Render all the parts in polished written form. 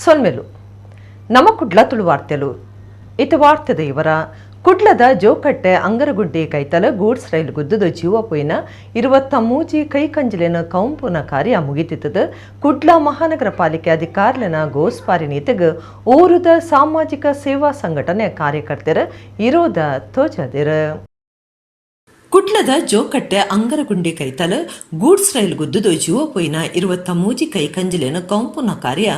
ಸೊಲ್ಮೆಲು ನಮ್ಮ ಕುಡ್ಲ ತುಳು ವಾರ್ತೆಲು ಇತ ವಾರ್ತೆದ ಇವರ ಕುಡ್ಲದ ಜೋಕಟ್ಟೆ ಅಂಗರಗುಡ್ಡೆ ಕೈತಲ ಗೂಡ್ಸ್ ರೈಲು ಗುದ್ದದ ಜೀವ ಪೋಯಿನ 23 ಕೈಕಂಜಲಿನ ಕೌಂಪುನ ಕಾರ್ಯ ಮುಗಿತಿತ್ತದ ಕುಡ್ಲ ಮಹಾನಗರ ಪಾಲಿಕೆ ಅಧಿಕಾರಿನ ಗೋಸ್ಪಾರಿ ನೀತಿಗೆ ಊರದ ಸಾಮಾಜಿಕ ಸೇವಾ ಸಂಘಟನೆ ಕಾರ್ಯಕರ್ತರ ವಿರೋಧ ತೋಜದಿರ ಕುಡ್ಲದ ಜೋಕಟ್ಟೆ ಅಂಗರಗುಂಡಿ ಕೈತಲ ಗೂಡ್ಸ್ ರೈಲು ಗುದ್ದದು ಜೀವ ಪೋಯಿನ 23 ಕೈಕಂಜಲಿನ ಕೌಂಪುನ ಕಾರ್ಯ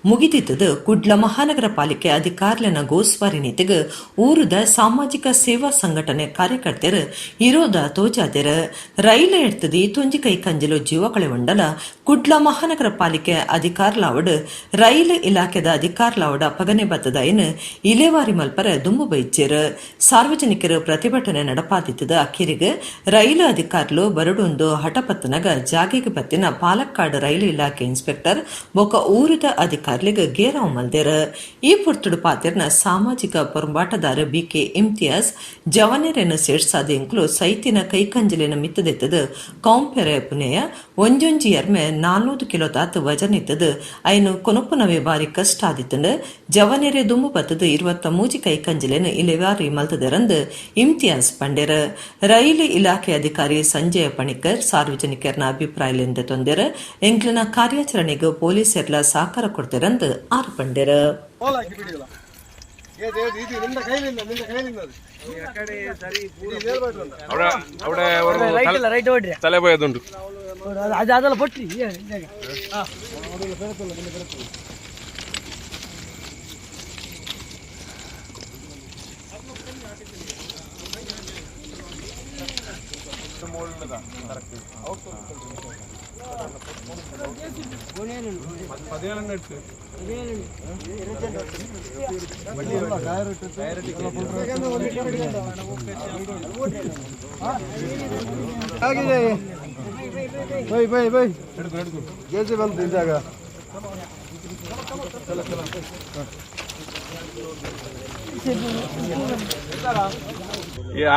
ಮುಗಿದಿದ್ದದು ಕುಡ್ಲ ಮಹಾನಗರ ಪಾಲಿಕೆ ಅಧಿಕಾರಿನ ಗೋಸ್ವಾರಿ ನೀತಿಗೆ ಊರದ ಸಾಮಾಜಿಕ ಸೇವಾ ಸಂಘಟನೆ ಕಾರ್ಯಕರ್ತರ ವಿರೋಧ ತೋಜಾದಿರ ರೈಲು ಎಡ್ತದಿ ತೊಂಜಿ ಕೈಕಂಜಲು ಜೀವ ಕಳೆವಂಡಲ ಕುಡ್ಲ ಮಹಾನಗರ ಪಾಲಿಕೆ ಅಧಿಕಾರಲಾವಡ್ ರೈಲು ಇಲಾಖೆದ ಅಧಿಕಾರಲಾವಡ ಪಗನೆ ಬತ್ತದ ಏನು ಇಲೇವಾರಿ ಮಲ್ಪರ ದುಂಬು ಬೈಜ್ಜೇರ ಸಾರ್ವಜನಿಕರು ಪ್ರತಿಭಟನೆ ನಡಪಾದಿತ್ತದ ಅಕ್ಕಿರಿಗೆ ರೈಲು ಅಧಿಕಾರಿಗಳು ಬರಡೊಂದು ಹಠಪತ್ತನಗ ಜಾಗೆಗೆ ಬತ್ತಿನ ಪಾಲಕ್ಕಾಡ್ ರೈಲು ಇಲಾಖೆ ಇನ್ಸ್ಪೆಕ್ಟರ್ ಬೊಕ ಊರಿದ ಅಧಿಕಾರಿಗಳಿಗೆ ಗೇರಾವ್ ಮಲ್ದೇರ ಈ ಪುರ್ತುಡು ಪಾತಿರ್ನ ಸಾಮಾಜಿಕ ಪೊರಂಬಾಟದಾರ ಬಿಕೆ ಇಮ್ತಿಯಾಸ್ ಜವನೆರೆನ ಸೇಡ್ಸಾದ ಎಂಕ್ಲು ಸೈತಿನ ಕೈಕಂಜಲಿನ ಮಿತ್ತದೆತ್ತದ ಕೌಂಪೆರೆ ಪುನೆಯ ಒಂಜೊಂಜಿ ಎರ್ಮೆ 400 ಕಿಲೋ ತಾತು ವಜನ್ ಇತ್ತದ ಐನು ಕೊನೊಪ್ಪುನವೇ ಬಾರಿ ಕಷ್ಟ ಆದಿತ್ತಂಡ ಜವನೆರೆ ದುಂಬು ಬತ್ತದ 23 ಕೈಕಂಜಲಿನ ಇಲೆವಾರಿ ಮಲ್ತದರಂದು ಇಮ್ತಿಯಾಸ್ ಪಂಡೆರ ರೈಲು ಇಲಾಖೆ ಅಧಿಕಾರಿ ಸಂಜಯ ಪಣಿಕರ್ ಸಾರ್ವಜನಿಕರನ ಅಭಿಪ್ರಾಯದಿಂದ ತೊಂದರ ಎಂಕ್ಲನ ಕಾರ್ಯಾಚರಣೆಗೆ ಪೊಲೀಸರ್ಲ ಸಹಕಾರ ಕೊಡ್ತಾರಂದು ಆರ್ಪಂಡೆರ ತಲೆಬೋಯದುಂಟು ಅದೆಲ್ಲ ಪೊಟ್ಟಿ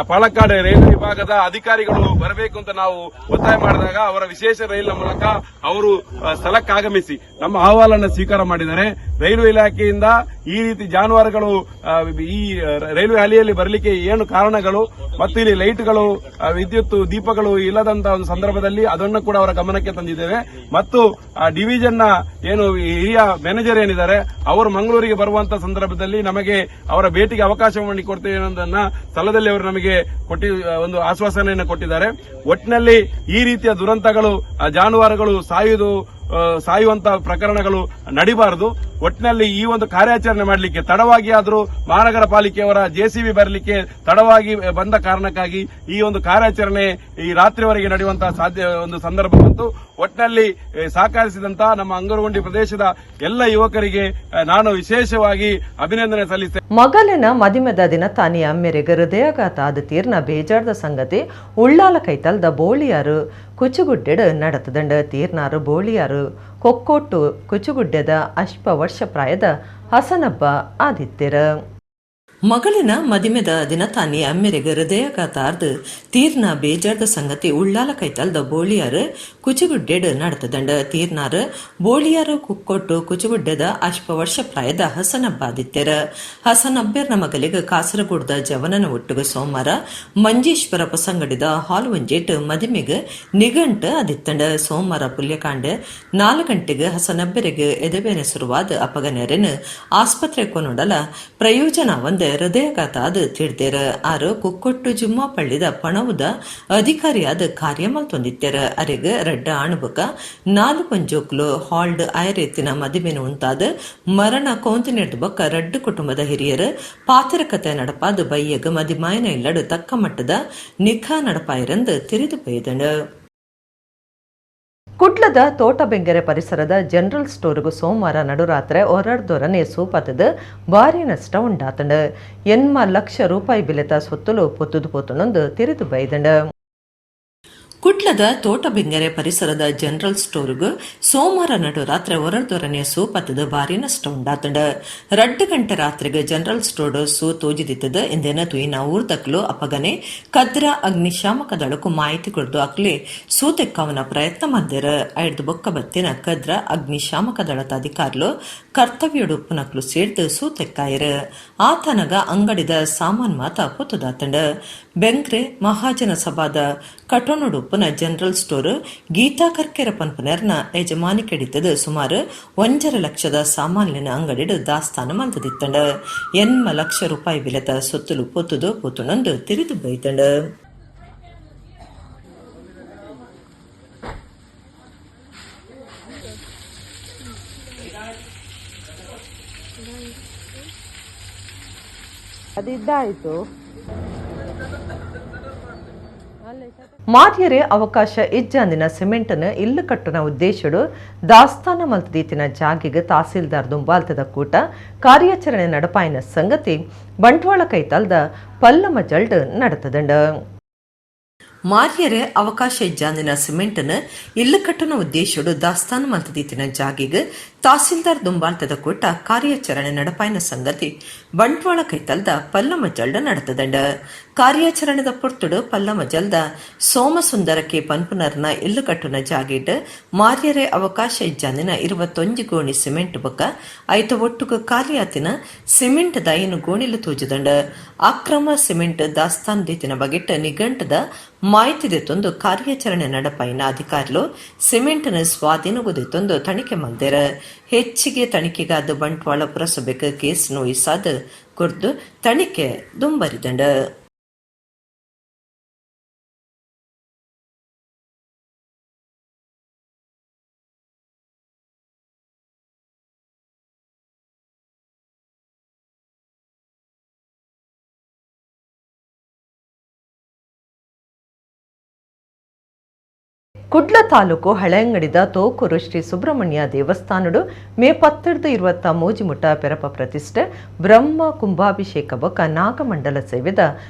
ಪಾಲಕ್ಕಾಡ್ ರೈಲ್ವೆ ವಿಭಾಗದ ಅಧಿಕಾರಿಗಳು ಬರಬೇಕು ಅಂತ ನಾವು ಒತ್ತಾಯ ಮಾಡಿದಾಗ ಅವರ ವಿಶೇಷ ರೈಲಿನ ಮೂಲಕ ಅವರು ಸ್ಥಳಕ್ಕೆ ಆಗಮಿಸಿ ನಮ್ಮ ಅಹವಾಲನ್ನು ಸ್ವೀಕಾರ ಮಾಡಿದ್ದಾರೆ. ರೈಲ್ವೆ ಇಲಾಖೆಯಿಂದ ಈ ರೀತಿ ಜಾನುವಾರುಗಳು ಈ ರೈಲ್ವೆ ಹಳಿಯಲ್ಲಿ ಬರಲಿಕ್ಕೆ ಏನು ಕಾರಣಗಳು ಮತ್ತು ಇಲ್ಲಿ ಲೈಟ್ಗಳು ವಿದ್ಯುತ್ ದೀಪಗಳು ಇಲ್ಲದಂತಹ ಒಂದು ಸಂದರ್ಭದಲ್ಲಿ ಅದನ್ನು ಕೂಡ ಅವರ ಗಮನಕ್ಕೆ ತಂದಿದ್ದೇವೆ. ಮತ್ತು ಡಿವಿಷನ್ ನ ಏನು ಹಿರಿಯ ಮ್ಯಾನೇಜರ್ ಏನಿದ್ದಾರೆ ಅವರು ಮಂಗಳೂರಿಗೆ ಬರುವಂತಹ ಸಂದರ್ಭದಲ್ಲಿ ನಮಗೆ ಅವರ ಭೇಟಿಗೆ ಅವಕಾಶ ಮಾಡಿಕೊಡ್ತೇವೆ ಅನ್ನೋದನ್ನ ಸ್ಥಳದಲ್ಲಿ ಅವರು ನಮಗೆ ಒಂದು ಆಶ್ವಾಸನೆಯನ್ನು ಕೊಟ್ಟಿದ್ದಾರೆ. ಒಟ್ಟಿನಲ್ಲಿ ಈ ರೀತಿಯ ದುರಂತಗಳು ಜಾನುವಾರುಗಳು ಸಾಯುವಂತಹ ಪ್ರಕರಣಗಳು ನಡಿಬಾರದು. ಒಟ್ಟಿನಲ್ಲಿ ಈ ಒಂದು ಕಾರ್ಯಾಚರಣೆ ಮಾಡಲಿಕ್ಕೆ ತಡವಾಗಿ ಆದರೂ ಮಹಾನಗರ ಪಾಲಿಕೆಯವರ ಜೆಸಿಬಿ ಬರಲಿಕ್ಕೆ ತಡವಾಗಿ ಬಂದ ಕಾರಣಕ್ಕಾಗಿ ಈ ಒಂದು ಕಾರ್ಯಾಚರಣೆ ಈ ರಾತ್ರಿವರೆಗೆ ನಡೆಯುವಂತಹ ಒಂದು ಸಂದರ್ಭ ಬಂತು. ಒಟ್ಟಿನಲ್ಲಿ ಸಹಕರಿಸಿದಂತಹ ನಮ್ಮ ಅಂಗರಗುಂಡಿ ಪ್ರದೇಶದ ಎಲ್ಲ ಯುವಕರಿಗೆ ನಾನು ವಿಶೇಷವಾಗಿ ಅಭಿನಂದನೆ ಸಲ್ಲಿಸ್ತೇನೆ. ಮಗಲಿನ ಮದಿಮೆದ ದಿನ ತಾನಿಯ ಮೇರೆಗೆ ಹೃದಯಾಘಾತ ಆದ ತೀರ್ನ ಬೇಜಾರದ ಸಂಗತಿ ಉಳ್ಳಾಲ ಕೈತಲ್ದ ಬೋಳಿಯಾರು ಕುಚುಗುಡ್ಡೆಡ್ ನಡತದಂಡ ತೀರ್ನಾರು ಬೋಳಿಯಾರು ಕೊಕ್ಕೋಟ್ಟು ಕುಚುಗುಡ್ಡೆದ ಅಲ್ಪ ವರ್ಷ ಪ್ರಾಯದ ಹಸನಬ್ಬ ಆದಿತ್ಯರ ಮಗಳಿನ ಮದಿಮೆದ ದಿನ ತಾನಿ ಅಮ್ಮೆರೆಗೆ ಹೃದಯಾಘಾತ ಆರ್ದು ತೀರ್ನ ಬೇಜಾರ್ದ ಸಂಗತಿ ಉಳ್ಳಾಲ ಕೈತಲ್ದ ಬೋಳಿಯಾರು ಕುಚುಗುಡ್ಡೆಡ್ ನಡತದಂಡ ತೀರ್ನಾರು ಬೋಳಿಯಾರು ಕುಕ್ಕೊಟ್ಟು ಕುಚುಗುಡ್ಡೆದ ಅಲ್ಪ ವರ್ಷ ಪ್ರಾಯದ ಹಸನಬ್ಬ ಆದಿತ್ಯರ ಹಸನಬ್ಬೆರ್ನ ಮಗಲಿಗೆ ಕಾಸರಗೋಡ್ದ ಜವನನ ಒಟ್ಟಿಗೆ ಸೋಮವಾರ ಮಂಜೇಶ್ವರ ಪಸಂಗಡಿದ ಹಾಲ್ ಒಂಜೇಟ್ ಮದಿಮೆಗೆ ನಿಘಂಟ ಆದಿತ್ತಂಡ ಸೋಮವಾರ ಪುಲ್ಯಕಾಂಡೆ 4 ಗಂಟೆಗೆ ಹಸನಬ್ಬೆರೆಗೆ ಎದೆಬೇನೆ ಶುರುವಾದ ಅಪಗನೆರೆನ್ ಆಸ್ಪತ್ರೆ ಕೊನೊಡಲ ಪ್ರಯೋಜನ ಒಂದೇ ಹೃದಯಾಘಾತ ಅದು ತಿಳಿದೇರ ಆರು ಕುಕ್ಕೊಟ್ಟು ಜುಮ್ಮಾ ಪಳ್ಳಿದ ಪಣವುದ ಅಧಿಕಾರಿಯಾದ ಕಾರ್ಯಮಲ್ ತೊಂದಿತ್ತರ ಅರೆಗ ರಡ್ಡ ಅಣುಬಕ 4 ಜೋಕ್ಲು ಹಾಲ್ಡ್ ಆಯರೇತಿನ ಮದಿಮೆನು ಉಂಟಾದ ಮರಣ ಕೋಂತಿನೆಡ್ದು ಬಕ್ಕ ರಡ್ಡು ಕುಟುಂಬದ ಹಿರಿಯರು ಪಾತ್ರಕತೆ ನಡಪಾದ ಬೈಯಗ ಮದಿಮಾಯನ ಇಲ್ಲಡು ತಕ್ಕ ಮಟ್ಟದ ನಿಖಾ ನಡಪಾಯರಂದು ತಿರಿದು ಬೈದಣ. ಕುಡ್ಲದ ತೋಟಬೆಂಗೆರೆ ಪರಿಸರದ ಜನರಲ್ ಸ್ಟೋರ್ಗೂ ಸೋಮವಾರ ನಡುರಾತ್ರಿ ಹೊರಡ್ದೊರನೆ ಸೂಪತದ ಭಾರಿ ನಷ್ಟ ಉಂಟಾತಂಡ 80 ಲಕ್ಷ ರೂಪಾಯಿ ಬೆಲೆತ ಸೊತ್ತಲು ಪೊತ್ತುದು ಪೋತನೊಂದು ತಿರಿದು ಬೈದಂಡ. ಕುಟ್ಲದ ತೋಟಬೆಂಗರೆ ಪರಿಸರದ ಜನರಲ್ ಸ್ಟೋರ್ಗ್ ಸೋಮವಾರ ನಡು ರಾತ್ರಿ ಹೊರದೊರನೆಯ ಸೂಪತ್ತದ ಭಾರಿ ನಷ್ಟ ಉಂಡಾತಂಡ 2 ಗಂಟೆ ರಾತ್ರಿಗೆ ಜನರಲ್ ಸ್ಟೋರ್ ಸೂ ತೋಜಿದಿತ್ತದ ಎಂದೇನ ತುಯಿನ ಊರ್ದಕ್ಲು ಅಪಗನೆ ಕದ್ರ ಅಗ್ನಿಶಾಮಕ ದಳಕ್ಕೂ ಮಾಹಿತಿ ಕೊಡ್ದು ಅಕ್ಲೆ ಸೂತೆಕ್ಕವನ ಪ್ರಯತ್ನ ಮಾಡಿದರ ಐಡ್ದು ಬೊಕ್ಕ ಬತ್ತಿನ ಕದ್ರ ಅಗ್ನಿಶಾಮಕ ದಳದ ಅಧಿಕಾರುಲು ಕರ್ತವ್ಯಡು ಉಪ್ಪುನಕ್ಲು ಸೇರ್ದು ಸೂತೆಕ್ಕಾಯರ ಆತನಗ ಅಂಗಡಿದ ಸಾಮಾನ್ ಮಾತ ಪೊತ್ತುದಾತಂಡ ಬೆಂಗ್ರೆ ಮಹಾಜನ ಸಭಾದ ಕಟೋನುಡು ಉಪ್ಪುನ ಜನರಲ್ ಸ್ಟೋರ್ ಗೀತಾ ಕರ್ಕೆರ ಪನ್ಪುನರ್ನ ಯಜಮಾನಿ ಕೆಡಿತದ ಸುಮಾರು 1.5 ಲಕ್ಷದ ಸಾಮಾನ್ಲಿನ ಅಂಗಡಿಡು ದಾಸ್ತಾನ ಮಲ್ತದಿತ್ತಂಡ 8 ಲಕ್ಷ ರೂಪಾಯಿ ಬೆಲೆತ ಸೊತ್ತುಲು ಪೊತ್ತುದು ಪೊತ್ತುನೊಂದು ತಿರಿದು ಬೈತಂಡ. ಅದಿದ್ದಾಯ್ತು. ಮಾರ್ಯರೆ ಅವಕಾಶ ಇಜ್ಜಂದಿನ ಸಿಮೆಂಟ್ನ ಇಲ್ಲು ಕಟ್ಟುನ ಉದ್ದೇಶಡು ದಾಸ್ತಾನ ಮಲ್ತದೀತಿನ ಜಾಗಿಗೆ ತಹಸೀಲ್ದಾರ್ ದುಂಬಾಲ್ತದ ಕೂಟ ಕಾರ್ಯಾಚರಣೆ ನಡಪಾಯಿನ ಸಂಗತಿ ಬಂಟ್ವಾಳ ಕೈತಲ್ದ ಪಲ್ಲಮ ಜಲ್ಡ್ ನಡೆತದಂಡ. ಮಾರ್ಯರೆ ಅವಕಾಶ ಇಜ್ಜಂದಿನ ಸಿಮೆಂಟ್ನ ಇಲ್ಲು ಕಟ್ಟುನ ಉದ್ದೇಶಡು ದಾಸ್ತಾನ ಮಲ್ತದೀತಿನ ಜಾಗಿಗೆ ತಹಸೀಲ್ದಾರ್ ದುಂಬಾಲ್ತದ ಕೂಟ ಕಾರ್ಯಾಚರಣೆ ನಡಪಾಯಿನ ಸಂಗತಿ ಬಂಟ್ವಾಳ ಕೈತಲ್ದ ಪಲ್ಲಮ ಜಲ್ಡ್ ನಡೆತದಂಡ. ಕಾರ್ಯಾಚರಣೆದ ಪೊರ್ತುಡು ಪಲ್ಲಮ ಜಲ್ದ ಸೋಮಸುಂದರಕ್ಕೆ ಪನ್ಪುನರ್ನ ಇಲ್ಲು ಕಟ್ಟುನ ಜಾಗಿಡ್ ಮಾರ್ಯರೆ ಅವಕಾಶ ಇಜ್ಜಂದಿನ 21 ಗೋಣಿ ಸಿಮೆಂಟ್ ಬೊಕ್ಕ ಐತ ಒಟ್ಟುಗ ಕಾರ್ಯಾತಿನ ಸಿಮೆಂಟ್ ದಯನು ಗೋಣಿಲು ತೂಜದಂಡ. ಅಕ್ರಮ ಸಿಮೆಂಟ್ ದಾಸ್ತಾನ ದೀತಿನ ಬಗೆಟ್ ನಿಘಂಟದ ಮಾಹಿತಿದೆತ್ತೊಂದು ಕಾರ್ಯಾಚರಣೆ ನಡಪಾಯಿನ ಅಧಿಕಾರುಲು ಸಿಮೆಂಟ್ನ ಸ್ವಾಧೀನಗುದೆತ್ತೊಂದು ತನಿಖೆ ಮಲ್ದೇರ. ಹೆಚ್ಚಿಗೆ ತನಿಖೆಗಾದ ಬಂಟ್ವಾಳ ಪುರಸಭೆಗೆ ಕೇಸ್ ನೋಯಿಸಾದ ಕುರ್ದು ತನಿಖೆ ದುಂಬರಿದಂಡ. ಕುಡ್ಲ ತಾಲೂಕು ಹಳೆಂಗಡಿದ ತೋಕೂರು ಶ್ರೀ ಸುಬ್ರಹ್ಮಣ್ಯ ದೇವಸ್ಥಾನಡು ಮೇ 10 ಮುಟ ಪೆರಪ ಪ್ರತಿಷ್ಠೆ ಬ್ರಹ್ಮ ಕುಂಭಾಭಿಷೇಕ ಬೊಕ್ಕ ನಾಗಮಂಡಲ ಸೇವೆದ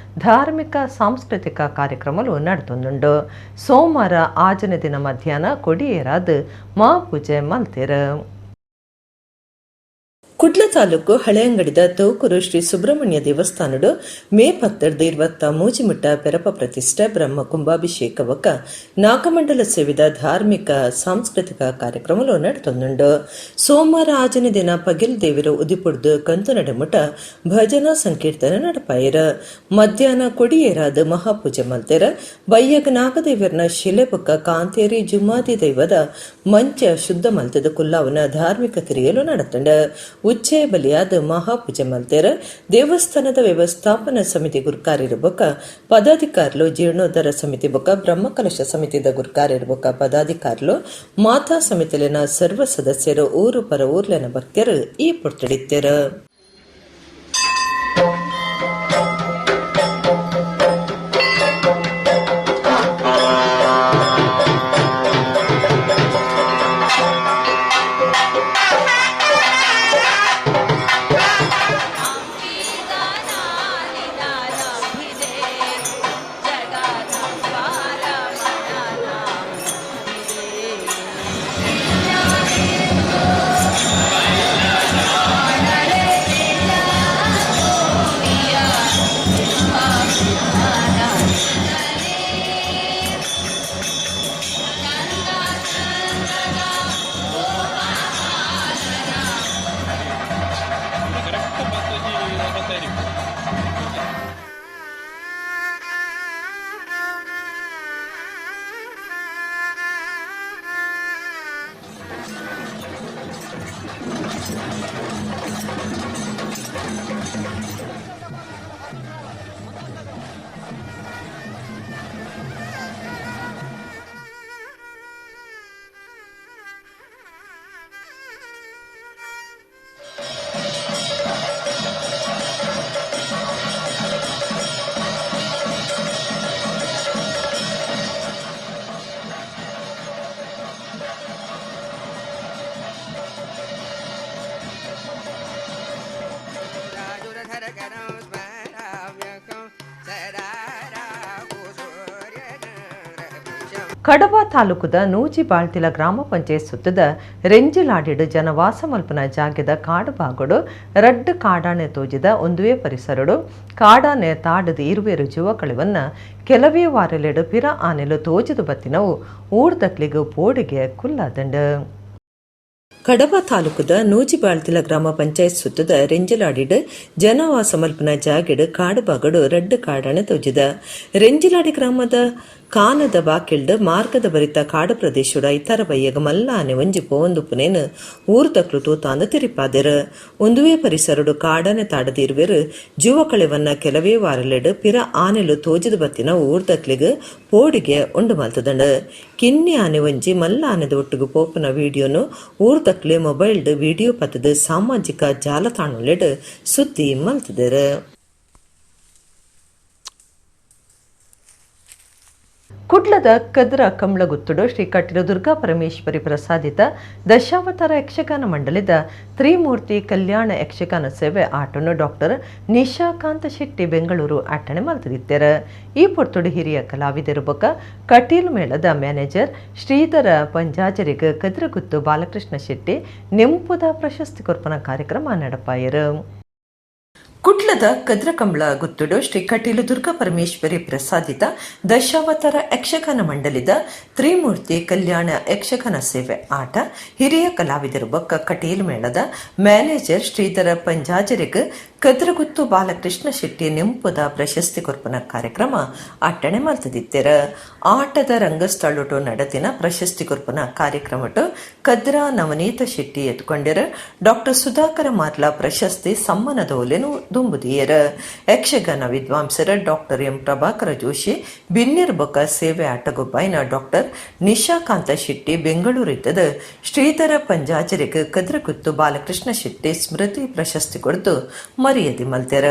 ಧಾರ್ಮಿಕ ಸಾಂಸ್ಕೃತಿಕ ಕಾರ್ಯಕ್ರಮಲು ನಡೆತೊಂದುಂಡು. ಸೋಮವಾರ ಆಜನೆ ದಿನ ಮಧ್ಯಾಹ್ನ ಕೊಡಿಯೇರಾದ ಮಹಾಪೂಜೆ ಮಲ್ತೇರ. ಕುಡ್ಲ ತಾಲೂಕು ಹಳೆಯಂಗಡಿದ ತೋಕೂರು ಶ್ರೀ ಸುಬ್ರಹ್ಮಣ್ಯ ದೇವಸ್ಥಾನಡು ಮೇ 10 ಮುಟ ಪೆರಪ ಪ್ರತಿಷ್ಠೆ ಬ್ರಹ್ಮ ಕುಂಭಾಭಿಷೇಕ ಬೊಕ್ಕ ನಾಗಮಂಡಲ ಸೇವಿದ ಧಾರ್ಮಿಕ ಸಾಂಸ್ಕೃತಿಕ ಕಾರ್ಯಕ್ರಮಲು ನಡೆತೊಂದುಂಡು. ಸೋಮವಾರ ಆಜನೆ ದಿನ ಪಗಿಲ್ ದೇವಿರ ಉದಿಪುಡ್ದು ಕಂತು ನಡೆಮುಟ ಭಜನಾ ಸಂಕೀರ್ತನೆ ನಡಪಾಯಿರ. ಮಧ್ಯಾಹ್ನ ಕೊಡಿಯೇರಾದ ಮಹಾಪೂಜೆ ಮಲ್ತೆರ. ಬಯ್ಯಗ ನಾಗದೇವರನ ಶಿಲೆ ಬೊಕ್ಕ ಕಾಂತೇರಿ ಜುಮಾದಿ ದೈವದ ಮಂಚ ಶುದ್ಧ ಮಲ್ತದ ಕುಲ್ಲಾವನ ಧಾರ್ಮಿಕ ಕ್ರಿಯೆಲು ನಡೆತಂಡ. ಉಚ್ಚೆ ಬಲಿಯಾದ ಮಹಾಪೂಜೆ ಮಲ್ತೇರ. ದೇವಸ್ಥಾನದ ವ್ಯವಸ್ಥಾಪನಾ ಸಮಿತಿ ಗುರ್ಕಾರಿರು ಬೊಕ್ಕ ಪದಾಧಿಕಾರುಲು, ಜೀರ್ಣೋದ್ಧಾರ ಸಮಿತಿ ಬೊಕ್ಕ ಬ್ರಹ್ಮಕಲಶ ಸಮಿತಿದ ಗುರ್ಕಾರಿರು ಬೊಕ್ಕ ಪದಾಧಿಕಾರುಲು, ಮಾತಾ ಸಮಿತಿಲಿನ ಸರ್ವ ಸದಸ್ಯರು ಊರು ಪರ ಊರ್ಲೆನ ಭಕ್ತರು ಈ ಪೊರ್ತಡಿತ್ತೇರ. ಕಡಬ ತಾಲೂಕದ ನೂಜಿಬಾಳ್ತಿಲ ಗ್ರಾಮ ಪಂಚಾಯತ್ ಸುತ್ತದ ರೆಂಜಿಲಾಡಿಡು ಜನವಾಸ ಮಲ್ಪನ ಜಾಗದ ಕಾಡುಬಾಗಡು ರಡ್ಡು ಕಾಡಾನೆ ತೋಜಿದ ಒಂದುವೇ ಪರಿಸರಡು ಕಾಡಾನೆ ತಾಡದ ಇರುವೆರು ಜೀವಕಳಿವನ್ನ ಕೆಲವೇ ವಾರಲೆಡು ಪಿರ ಆನೆಲು ತೋಜದು ಬತ್ತಿನವು ಊರ್ದಕ್ಲಿಗು ಪೋಡಿಗೆ ಕುಲ್ಲಾದಂಡು. ಕಡಬ ತಾಲೂಕದ ನೂಜಿಬಾಳ್ತಿಲ ಗ್ರಾಮ ಪಂಚಾಯತ್ ಸುತ್ತದ ರೆಂಜಲಾಡಿಡು ಜನವಾಸ ಮಲ್ಪನ ಜಾಗೆಡು ಕಾಡುಬಾಗಡು ರಡ್ಡು ಕಾಡಾನೆ ತೋಜಿದ. ರೆಂಜಲಾಡಿ ಗ್ರಾಮದ ಕಾನದ ಬಾಕಿಲ್ಡು ಮಾರ್ಗದ ಬರಿತ ಕಾಡು ಪ್ರದೇಶುಡ ಇತರ ಬಯ್ಯಗ ಮಲ್ಲ ಆನೆ ಒಂಜಿ ಪೋಂದು ಪುನೇನು ಊರ್ದಕ್ಲು ತೂತಾಂದು ತಿರಿಪಾದೆರು. ಒಂದುವೇ ಪರಿಸರಡು ಕಾಡಾನೆ ತಾಡದ ಇರುವೆರು ಜೀವಕಳೆವನ್ನ ಕೆಲವೇ ವಾರಲೆಡು ಪಿರ ಆನೆಲು ತೋಜಿದು ಬತ್ತಿನ ಊರ್ದಕ್ಲಿಗೆ ಪೋಡಿಗೆ ಉಂಡು ಮಲ್ತದಂಡು. ಕಿನ್ನಿ ಆನೆ ಒಂಜಿ ಮಲ್ಲ ಆನೆದ ಒಟ್ಟಿಗೆ ಪೋಪುನ ವಿಡಿಯೋನು ಊರ್ದಕ್ಲೆ ಮೊಬೈಲ್ಡ್ ವಿಡಿಯೋ ಪತ್ತದ ಸಾಮಾಜಿಕ ಜಾಲತಾಣಲೆಡು ಸುದ್ದಿ ಮಲ್ತದರು. ಕುಡ್ಲದ ಕದ್ರ ಕಮಲಗುತ್ತುಡು ಶ್ರೀ ಕಟ್ಟಿಲ ದುರ್ಗಾ ಪರಮೇಶ್ವರಿ ಪ್ರಸಾದಿತ ದಶಾವತಾರ ಯಕ್ಷಗಾನ ಮಂಡಳಿದ ತ್ರಿಮೂರ್ತಿ ಕಲ್ಯಾಣ ಯಕ್ಷಗಾನ ಸೇವೆ ಆಟವನ್ನು ಡಾಕ್ಟರ್ ನಿಶಾಕಾಂತ ಶೆಟ್ಟಿ ಬೆಂಗಳೂರು ಅಟ್ಟಣೆ ಮಲ್ತಿದ್ದಾರೆ. ಈ ಪೊರ್ತುಡು ಹಿರಿಯ ಕಲಾವಿದರು ಬೊಕ್ಕ ಕಟೀಲು ಮೇಳದ ಮ್ಯಾನೇಜರ್ ಶ್ರೀಧರ ಪಂಜಾಜರಿಗೆ ಕದ್ರಗುತ್ತು ಬಾಲಕೃಷ್ಣ ಶೆಟ್ಟಿ ನೆಂಪುದ ಪ್ರಶಸ್ತಿ ಕೊರ್ಪನ ಕಾರ್ಯಕ್ರಮ ನಡಪಾಯರು. ಕುಡ್ಲದ ಕದ್ರಕಂಬಳ ಗುತ್ತುಡು ಶ್ರೀ ಕಟೀಲು ದುರ್ಗಾ ಪರಮೇಶ್ವರಿ ಪ್ರಸಾದಿತ ದಶಾವತಾರ ಯಕ್ಷಗಾನ ಮಂಡಳಿದ ತ್ರಿಮೂರ್ತಿ ಕಲ್ಯಾಣ ಯಕ್ಷಗಾನ ಸೇವೆ ಆಟ ಹಿರಿಯ ಕಲಾವಿದರು ಬೊಕ್ಕ ಕಟೀಲು ಮೇಳದ ಮ್ಯಾನೇಜರ್ ಶ್ರೀಧರ ಪಂಜಾಜರಿಗೆ ಕದ್ರಗುತ್ತು ಬಾಲಕೃಷ್ಣ ಶೆಟ್ಟಿ ನೆಂಪುದ ಪ್ರಶಸ್ತಿ ಕೊರ್ಪನ ಕಾರ್ಯಕ್ರಮ ಅಟ್ಟಣೆ ಮಲ್ತದಿತ್ತೆರ. ಆಟದ ರಂಗಸ್ಥಳಟು ನಡತಿನ ಪ್ರಶಸ್ತಿ ಕೊರ್ಪನ ಕಾರ್ಯಕ್ರಮಟು ಕದ್ರ ನವನೀತ ಶೆಟ್ಟಿ ಎತ್ಕೊಂಡಿರ. ಡಾಕ್ಟರ್ ಸುಧಾಕರ ಮಾರ್ಲ ಪ್ರಶಸ್ತಿ ಸಮ್ಮನದ ಒಲೆನು ದುಂಬುದಿಯರ. ಯಕ್ಷಗಾನ ವಿದ್ವಾಂಸರ ಡಾಕ್ಟರ್ ಎಂ ಪ್ರಭಾಕರ ಜೋಶಿ ಬಿನ್ನಿರ್ ಬೊಕ್ಕ ಸೇವೆ ಆಟಗೊಬ್ಬಾಯಿನ ಡಾಕ್ಟರ್ ನಿಶಾಕಾಂತ ಶೆಟ್ಟಿ ಬೆಂಗಳೂರು ಇದ್ದದ ಶ್ರೀಧರ ಪಂಜಾಜರಿಗೆ ಕದ್ರಗುತ್ತು ಬಾಲಕೃಷ್ಣ ಶೆಟ್ಟಿ ಸ್ಮೃತಿ ಪ್ರಶಸ್ತಿ ಕೊಡ್ದು ಮರ್ಯಾದೆ ಮಲ್ತೆರ.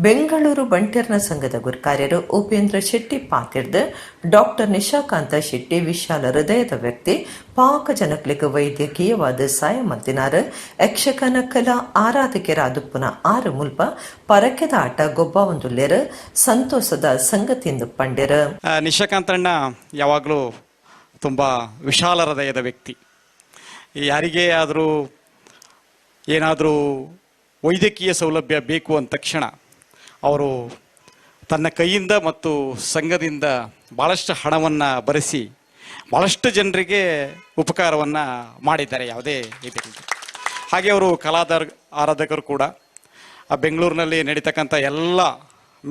ಬೆಂಗಳೂರು ಬಂಟೆರ್ನ ಸಂಘದ ಗುರ್ಕಾರ್ಯರು ಉಪೇಂದ್ರ ಶೆಟ್ಟಿ ಪಾತಿರ್ದ ಡಾಕ್ಟರ್ ನಿಶಾಕಾಂತ ಶೆಟ್ಟಿ ವಿಶಾಲ ಹೃದಯದ ವ್ಯಕ್ತಿ ಪಾಕ ಜನಕ್ಲಿಗೆ ವೈದ್ಯಕೀಯವಾದ ಸಹಾಯ ಮಲ್ತಿನಾರ. ಯಕ್ಷಗಾನ ಕಲಾ ಆರಾಧಕರಾದುಪ್ಪುನ ಆರು ಮುಲ್ಪ ಪರಕೆದ ಆಟ ಗೊಬ್ಬ ಒಂದುಲ್ಲೇರ ಸಂತೋಷದ ಸಂಗತಿಯಿಂದ ಪಂಡ್ಯರ. ನಿಶಾಕಾಂತಣ್ಣ ಯಾವಾಗಲೂ ತುಂಬ ವಿಶಾಲ ಹೃದಯದ ವ್ಯಕ್ತಿ. ಯಾರಿಗೇ ಆದರೂ ಏನಾದರೂ ವೈದ್ಯಕೀಯ ಸೌಲಭ್ಯ ಬೇಕು ಅಂದ ತಕ್ಷಣ ಅವರು ತನ್ನ ಕೈಯಿಂದ ಮತ್ತು ಸಂಘದಿಂದ ಭಾಳಷ್ಟು ಹಣವನ್ನು ಬರೆಸಿ ಭಾಳಷ್ಟು ಜನರಿಗೆ ಉಪಕಾರವನ್ನು ಮಾಡಿದ್ದಾರೆ ಯಾವುದೇ ರೀತಿಯಲ್ಲಿ. ಹಾಗೆ ಅವರು ಆರಾಧಕರು ಕೂಡ ಬೆಂಗಳೂರಿನಲ್ಲಿ ನಡೀತಕ್ಕಂಥ ಎಲ್ಲ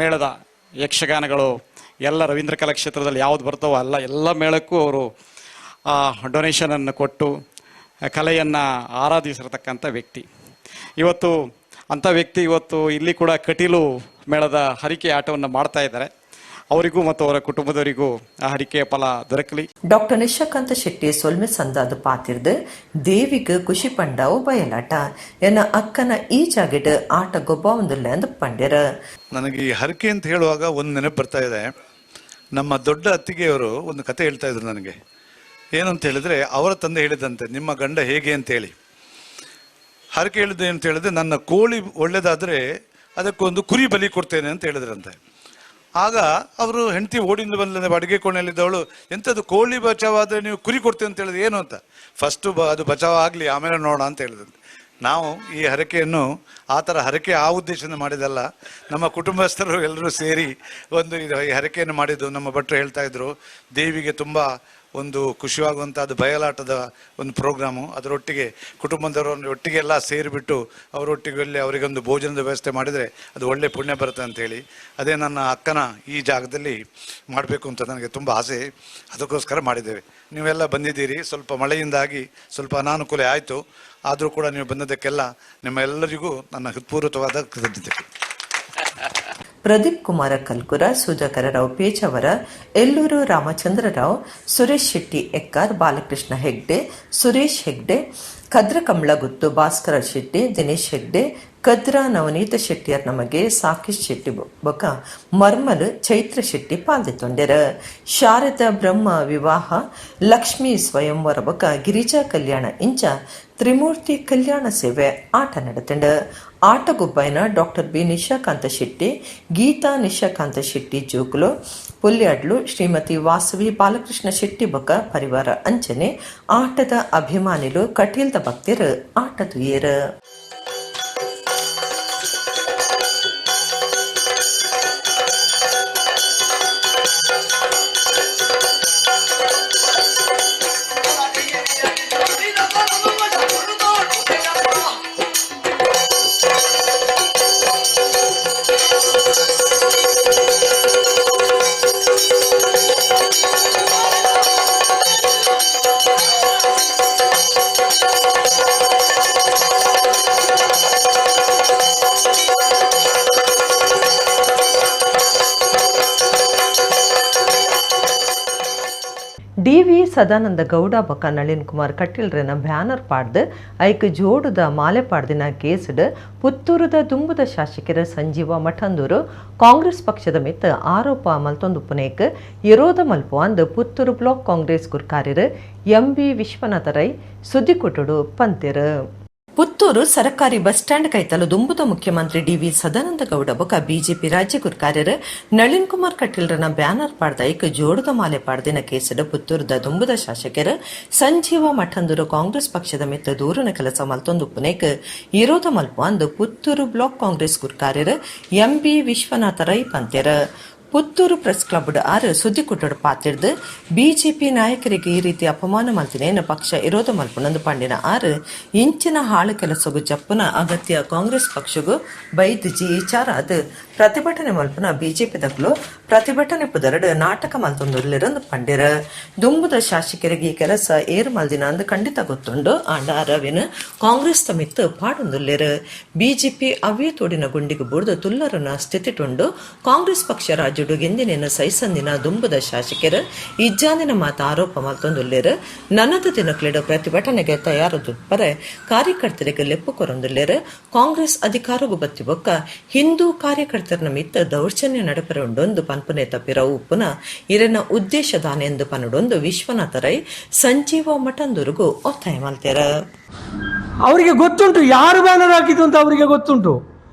ಮೇಳದ ಯಕ್ಷಗಾನಗಳು ಎಲ್ಲ ರವೀಂದ್ರ ಕಲಾಕ್ಷೇತ್ರದಲ್ಲಿ ಯಾವುದು ಬರ್ತಾವೋ ಎಲ್ಲ ಮೇಳಕ್ಕೂ ಅವರು ಡೊನೇಷನನ್ನು ಕೊಟ್ಟು ಕಲೆಯನ್ನು ಆರಾಧಿಸಿರತಕ್ಕಂಥ ವ್ಯಕ್ತಿ. ಇವತ್ತು ಅಂಥ ವ್ಯಕ್ತಿ ಇವತ್ತು ಇಲ್ಲಿ ಕೂಡ ಕಟೀಲು ಮೇಳದ ಹರಿಕೆ ಆಟವನ್ನು ಮಾಡ್ತಾ ಇದ್ದಾರೆ. ಅವರಿಗೂ ಮತ್ತು ಅವರ ಕುಟುಂಬದವರಿಗೂ ಆ ಹರಿಕೆಯ ಫಲ ದೊರಕಲಿ. ಡಾಕ್ಟರ್ ನಿಶಾಕಾಂತ ಶೆಟ್ಟಿ ಸೊಲ್ಮೆ ಸಂದಾದ ಪಾತಿರ್ದು ದೇವಿಗೆ ಖುಷಿ ಪಂಡಾವು ಬಯಲಾಟ ಎನ್ನ ಅಕ್ಕನ ಈ ಜಾಗೆಡ್ ಆಟ ಗೊಬ್ಬ ಒಂದಿಲ್ಲ ಅಂದ ಪಂಡ್ಯರ. ನನಗೆ ಈ ಹರಕೆ ಅಂತ ಹೇಳುವಾಗ ಒಂದು ನೆನಪು ಬರ್ತಾ ಇದೆ. ನಮ್ಮ ದೊಡ್ಡ ಅತ್ತಿಗೆಯವರು ಒಂದು ಕತೆ ಹೇಳ್ತಾ ಇದ್ರು ನನಗೆ. ಏನಂತ ಹೇಳಿದ್ರೆ, ಅವರ ತಂದೆ ಹೇಳಿದಂತೆ ನಿಮ್ಮ ಗಂಡ ಹೇಗೆ ಅಂತೇಳಿ ಹರಕೆ ಹೇಳಿದೆ ಅಂತ ಹೇಳಿದ್ರೆ, ನನ್ನ ಕೋಳಿ ಒಳ್ಳೇದಾದರೆ ಅದಕ್ಕೊಂದು ಕುರಿ ಬಲಿ ಕೊಡ್ತೇನೆ ಅಂತ ಹೇಳಿದ್ರಂತೆ. ಆಗ ಅವರು ಹೆಂಡತಿ ಓಡಿಂದ ಬಂದ ಅಡುಗೆ ಕೋಣೆಯಲ್ಲಿದ್ದವಳು, ಎಂಥದ್ದು ಕೋಳಿ ಬಚಾವಾದರೆ ನೀವು ಕುರಿ ಕೊಡ್ತೇನೆ ಅಂತ ಹೇಳಿದ್ರೆ ಏನು ಅಂತ, ಫಸ್ಟು ಅದು ಬಚಾವ್ ಆಗಲಿ ಆಮೇಲೆ ನೋಡೋಣ ಅಂತ ಹೇಳಿದಂತೆ. ನಾವು ಈ ಹರಕೆಯನ್ನು ಆ ಥರ ಹರಕೆ ಆ ಉದ್ದೇಶದಿಂದ ಮಾಡಿದಲ್ಲ, ನಮ್ಮ ಕುಟುಂಬಸ್ಥರು ಎಲ್ಲರೂ ಸೇರಿ ಒಂದು ಈ ಹರಕೆಯನ್ನು ಮಾಡಿದ್ದು. ನಮ್ಮ ಭಟ್ರು ಹೇಳ್ತಾ ಇದ್ರು, ದೇವಿಗೆ ತುಂಬ ಒಂದು ಖುಷಿಯಾಗುವಂಥ ಬಯಲಾಟದ ಒಂದು ಪ್ರೋಗ್ರಾಮು. ಅದರೊಟ್ಟಿಗೆ ಕುಟುಂಬದವರನ್ನು ಒಟ್ಟಿಗೆ ಎಲ್ಲ ಸೇರಿಬಿಟ್ಟು ಅವರೊಟ್ಟಿಗೆ ಅಲ್ಲಿ ಅವರಿಗೊಂದು ಭೋಜನದ ವ್ಯವಸ್ಥೆ ಮಾಡಿದರೆ ಅದು ಒಳ್ಳೆ ಪುಣ್ಯ ಬರುತ್ತೆ ಅಂತೇಳಿ, ಅದೇ ನನ್ನ ಅಕ್ಕನ ಈ ಜಾಗದಲ್ಲಿ ಮಾಡಬೇಕು ಅಂತ ನನಗೆ ತುಂಬ ಆಸೆ. ಅದಕ್ಕೋಸ್ಕರ ಮಾಡಿದ್ದೇವೆ. ನೀವೆಲ್ಲ ಬಂದಿದ್ದೀರಿ. ಸ್ವಲ್ಪ ಮಳೆಯಿಂದಾಗಿ ಸ್ವಲ್ಪ ಅನಾನುಕೂಲ ಆಯಿತು. ಆದರೂ ಕೂಡ ನೀವು ಬಂದದಕ್ಕೆಲ್ಲ ನಿಮ್ಮ ಎಲ್ಲರಿಗೂ ನನ್ನ ಹೃತ್ಪೂರ್ವಕವಾದ ಕೃತಜ್ಞತೆ. ಪ್ರದೀಪ್ ಕುಮಾರ ಕಲ್ಕುರ, ಸುಧಾಕರ ರಾವ್ ಪೇಜಾವರ, ಎಲ್ಲೂರು ರಾಮಚಂದ್ರರಾವ್, ಸುರೇಶ್ ಶೆಟ್ಟಿ ಎಕ್ಕಾರ್, ಬಾಲಕೃಷ್ಣ ಹೆಗ್ಡೆ, ಸುರೇಶ್ ಹೆಗ್ಡೆ, ಕದ್ರಕಂಬಳ ಗುತ್ತು, ಭಾಸ್ಕರ ಶೆಟ್ಟಿ, ದಿನೇಶ್ ಹೆಗ್ಡೆ, ಕದ್ರಾ ನವನೀತ ಶೆಟ್ಟಿಯರ್ ನಮಗೆ ಸಾಕೇಶ್ ಶೆಟ್ಟಿ ಬೊಕ ಮರ್ಮಲ್ ಚೈತ್ರ ಶೆಟ್ಟಿ ಪಾಲ್ದೆತೊಂಡೆರ. ಶಾರದಾ ಬ್ರಹ್ಮ ವಿವಾಹ, ಲಕ್ಷ್ಮೀ ಸ್ವಯಂವರ ಬೊಕ ಗಿರಿಜಾ ಕಲ್ಯಾಣ ಇಂಚ ತ್ರಿಮೂರ್ತಿ ಕಲ್ಯಾಣ ಸೇವೆ ಆಟ ನಡೆತಂಡ. ಆಟಗೊಬ್ಬೈನ ಡಾಕ್ಟರ್ ಬಿ ನಿಶಾಕಾಂತ ಶೆಟ್ಟಿ, ಗೀತಾ ನಿಶಾಕಾಂತ ಶೆಟ್ಟಿ ಜೋಕುಲು, ಪುಲ್ಯಾಡ್ಲು ಶ್ರೀಮತಿ ವಾಸವಿ ಬಾಲಕೃಷ್ಣ ಶೆಟ್ಟಿ ಬೊಕ ಪರಿವಾರ ಅಂಚನೆ ಆಟದ ಅಭಿಮಾನಿಲು ಕಟೀಲ್ದ ಭಕ್ತಿರು ಆಟದು ಏರ. ಡಿ.ವಿ. ಸದಾನಂದ ಗೌಡ ಬೊಕ ನಳಿನ್ ಕುಮಾರ್ ಕಟೀಲ್ರನ ಬ್ಯಾನರ್ ಪಾಡ್ದು ಐಕ್ ಜೋಡುದ ಮಾಲೆ ಪಾಡ್ದಿನ ಕೇಸ್ಡ್ ಪುತ್ತೂರುದ ದುಂಬುದ ಶಾಸಕರ ಸಂಜೀವ ಮಠಂದೂರು ಕಾಂಗ್ರೆಸ್ ಪಕ್ಷದ ಮಿತ್ತ ಆರೋಪ ಮಲ್ತೊಂದುಪ್ಪುನೇಕ್ ವಿರೋಧ ಮಲ್ಪು ಅಂದ್ ಪುತ್ತೂರು ಬ್ಲಾಕ್ ಕಾಂಗ್ರೆಸ್ ಗುರ್ಕಾರ್ಯರು ಎಂ.ಬಿ. ವಿಶ್ವನಾಥ ರೈ ಸುದ್ದಿಕೊಟ್ಟುಡು ಪಂತೆರ್. ಪುತ್ತೂರು ಸರ್ಕಾರಿ ಬಸ್ ಸ್ಟ್ಯಾಂಡ್ ಕೈತಲು ದುಂಬುದ ಮುಖ್ಯಮಂತ್ರಿ ಡಿ.ವಿ. ಸದಾನಂದ ಗೌಡ ಬೊಕ ಬಿಜೆಪಿ ರಾಜ್ಯ ಗುರ್ಕಾರ್ಯರು ನಳಿನ್ ಕುಮಾರ್ ಕಟೀಲ್ರನ ಬ್ಯಾನರ್ ಪಾಡ್ದ ಐಕ್ ಜೋಡುದ ಮಾಲೆ ಪಾಡ್ದಿನ ಕೇಸಡ್ ಪುತ್ತೂರುದ ದುಂಬುದ ಶಾಸಕರು ಸಂಜೀವ ಮಠಂದೂರು ಕಾಂಗ್ರೆಸ್ ಪಕ್ಷದ ಮಿತ್ತ ದೂರನ ಕೆಲಸ ಮಲ್ತೊಂದುಪ್ಪುನೇಕ್ ವಿರೋಧ ಮಲ್ಪು ಅಂದ್ ಪುತ್ತೂರು ಬ್ಲಾಕ್ ಕಾಂಗ್ರೆಸ್ ಗುರ್ಕಾರ್ಯರು ಎಂ.ಬಿ. ವಿಶ್ವನಾಥ ರೈ ಪಂತೆರ್. ಪುತ್ತೂರು ಪ್ರೆಸ್ ಕ್ಲಬ್ ಆರು ಸುದ್ದಿ ಕೊಟ್ಟಡು ಪಾತಿರ್ದು ಬಿಜೆಪಿ ನಾಯಕರಿಗೆ ಈ ರೀತಿ ಅಪಮಾನ ಮಲ್ತಿನೇನು ಪಕ್ಷ ವಿರೋಧ ಮಲ್ಪುನಂದು ಪಂಡಿನ ಆರು ಇಂಚಿನ ಹಾಳು ಕೆಲಸಗು ಜಪ್ಪುನ ಅಗತ್ಯ ಕಾಂಗ್ರೆಸ್ ಪಕ್ಷಗೂ ಬೈದ್ ಜಿ ವಿಚಾರ ಅದು ಪ್ರತಿಭಟನೆ ಮಲ್ಪುನ ಬಿಜೆಪಿ ದಗ್ಲು ಪ್ರತಿಭಟನೆ ಪುದರಡು ನಾಟಕ ಮಲ್ತೊಂದುರ್ಲಿರಂದು ಪಂಡಿರ. ದುಂಬುದ ಶಾಸಕರಿಗೆ ಈ ಕೆಲಸ ಏರು ಮಲ್ದಿನ ಅಂದು ಖಂಡಿತ ಗೊತ್ತುಂಡು ಆಂಡ ಅರವಿನ ಕಾಂಗ್ರೆಸ್ ತಮಿತ್ತು ಪಾಡೊಂದುರ್ಲಿರು. ಬಿಜೆಪಿ ಅವ್ಯ ತೋಡಿನ ಗುಂಡಿಗೆ ಬುಡ್ದು ತುಲ್ಲರನ ಸ್ಥಿತಿಟುಂಡು ಕಾಂಗ್ರೆಸ್ ಪಕ್ಷ ರಾಜ್ಯಡು ಗೆಂದಿನ ಸೈಸಂದಿನ ದುಂಬುದ ಶಾಸಕರು ಇಜ್ಜಾಂದಿನ ಮಾತ ಆರೋಪ ಮಲ್ತೊಂದುಲ್ಲೇರು. ನನ್ನದು ದಿನಕ್ಲಿಡ ಪ್ರತಿಭಟನೆಗೆ ತಯಾರದುಪ್ಪರೆ ಕಾರ್ಯಕರ್ತರಿಗೆ ಲೆಪ್ಪು ಕೊರೊಂದುಲ್ಲೇರು. ಕಾಂಗ್ರೆಸ್ ಅಧಿಕಾರಗೂ ಬತ್ತಿ ಬೊಕ್ಕ ಹಿಂದೂ ಕಾರ್ಯಕರ್ತರ ಮಿತ್ತ ದೌರ್ಜನ್ಯ ನಡಪರೆ ಉಂಡೊಂದು ಪನ್ಪುನೆ ತಪ್ಪಿರವು ಉಪ್ಪುನ ಇರನ ಉದ್ದೇಶದಾನೆ ಎಂದು ಪನ್ನಡೊಂದು ವಿಶ್ವನಾಥ ರೈ ಸಂಜೀವ ಮಠಂದೂರಿಗೂ ಒತ್ತಾಯ ಮಲ್ತೇರ. ಅವರಿಗೆ ಗೊತ್ತುಂಟು ಯಾರು ಬ್ಯಾನರ್ ಹಾಕಿದ್ದು ಅಂತ ಅವರಿಗೆ ಗೊತ್ತುಂಟು.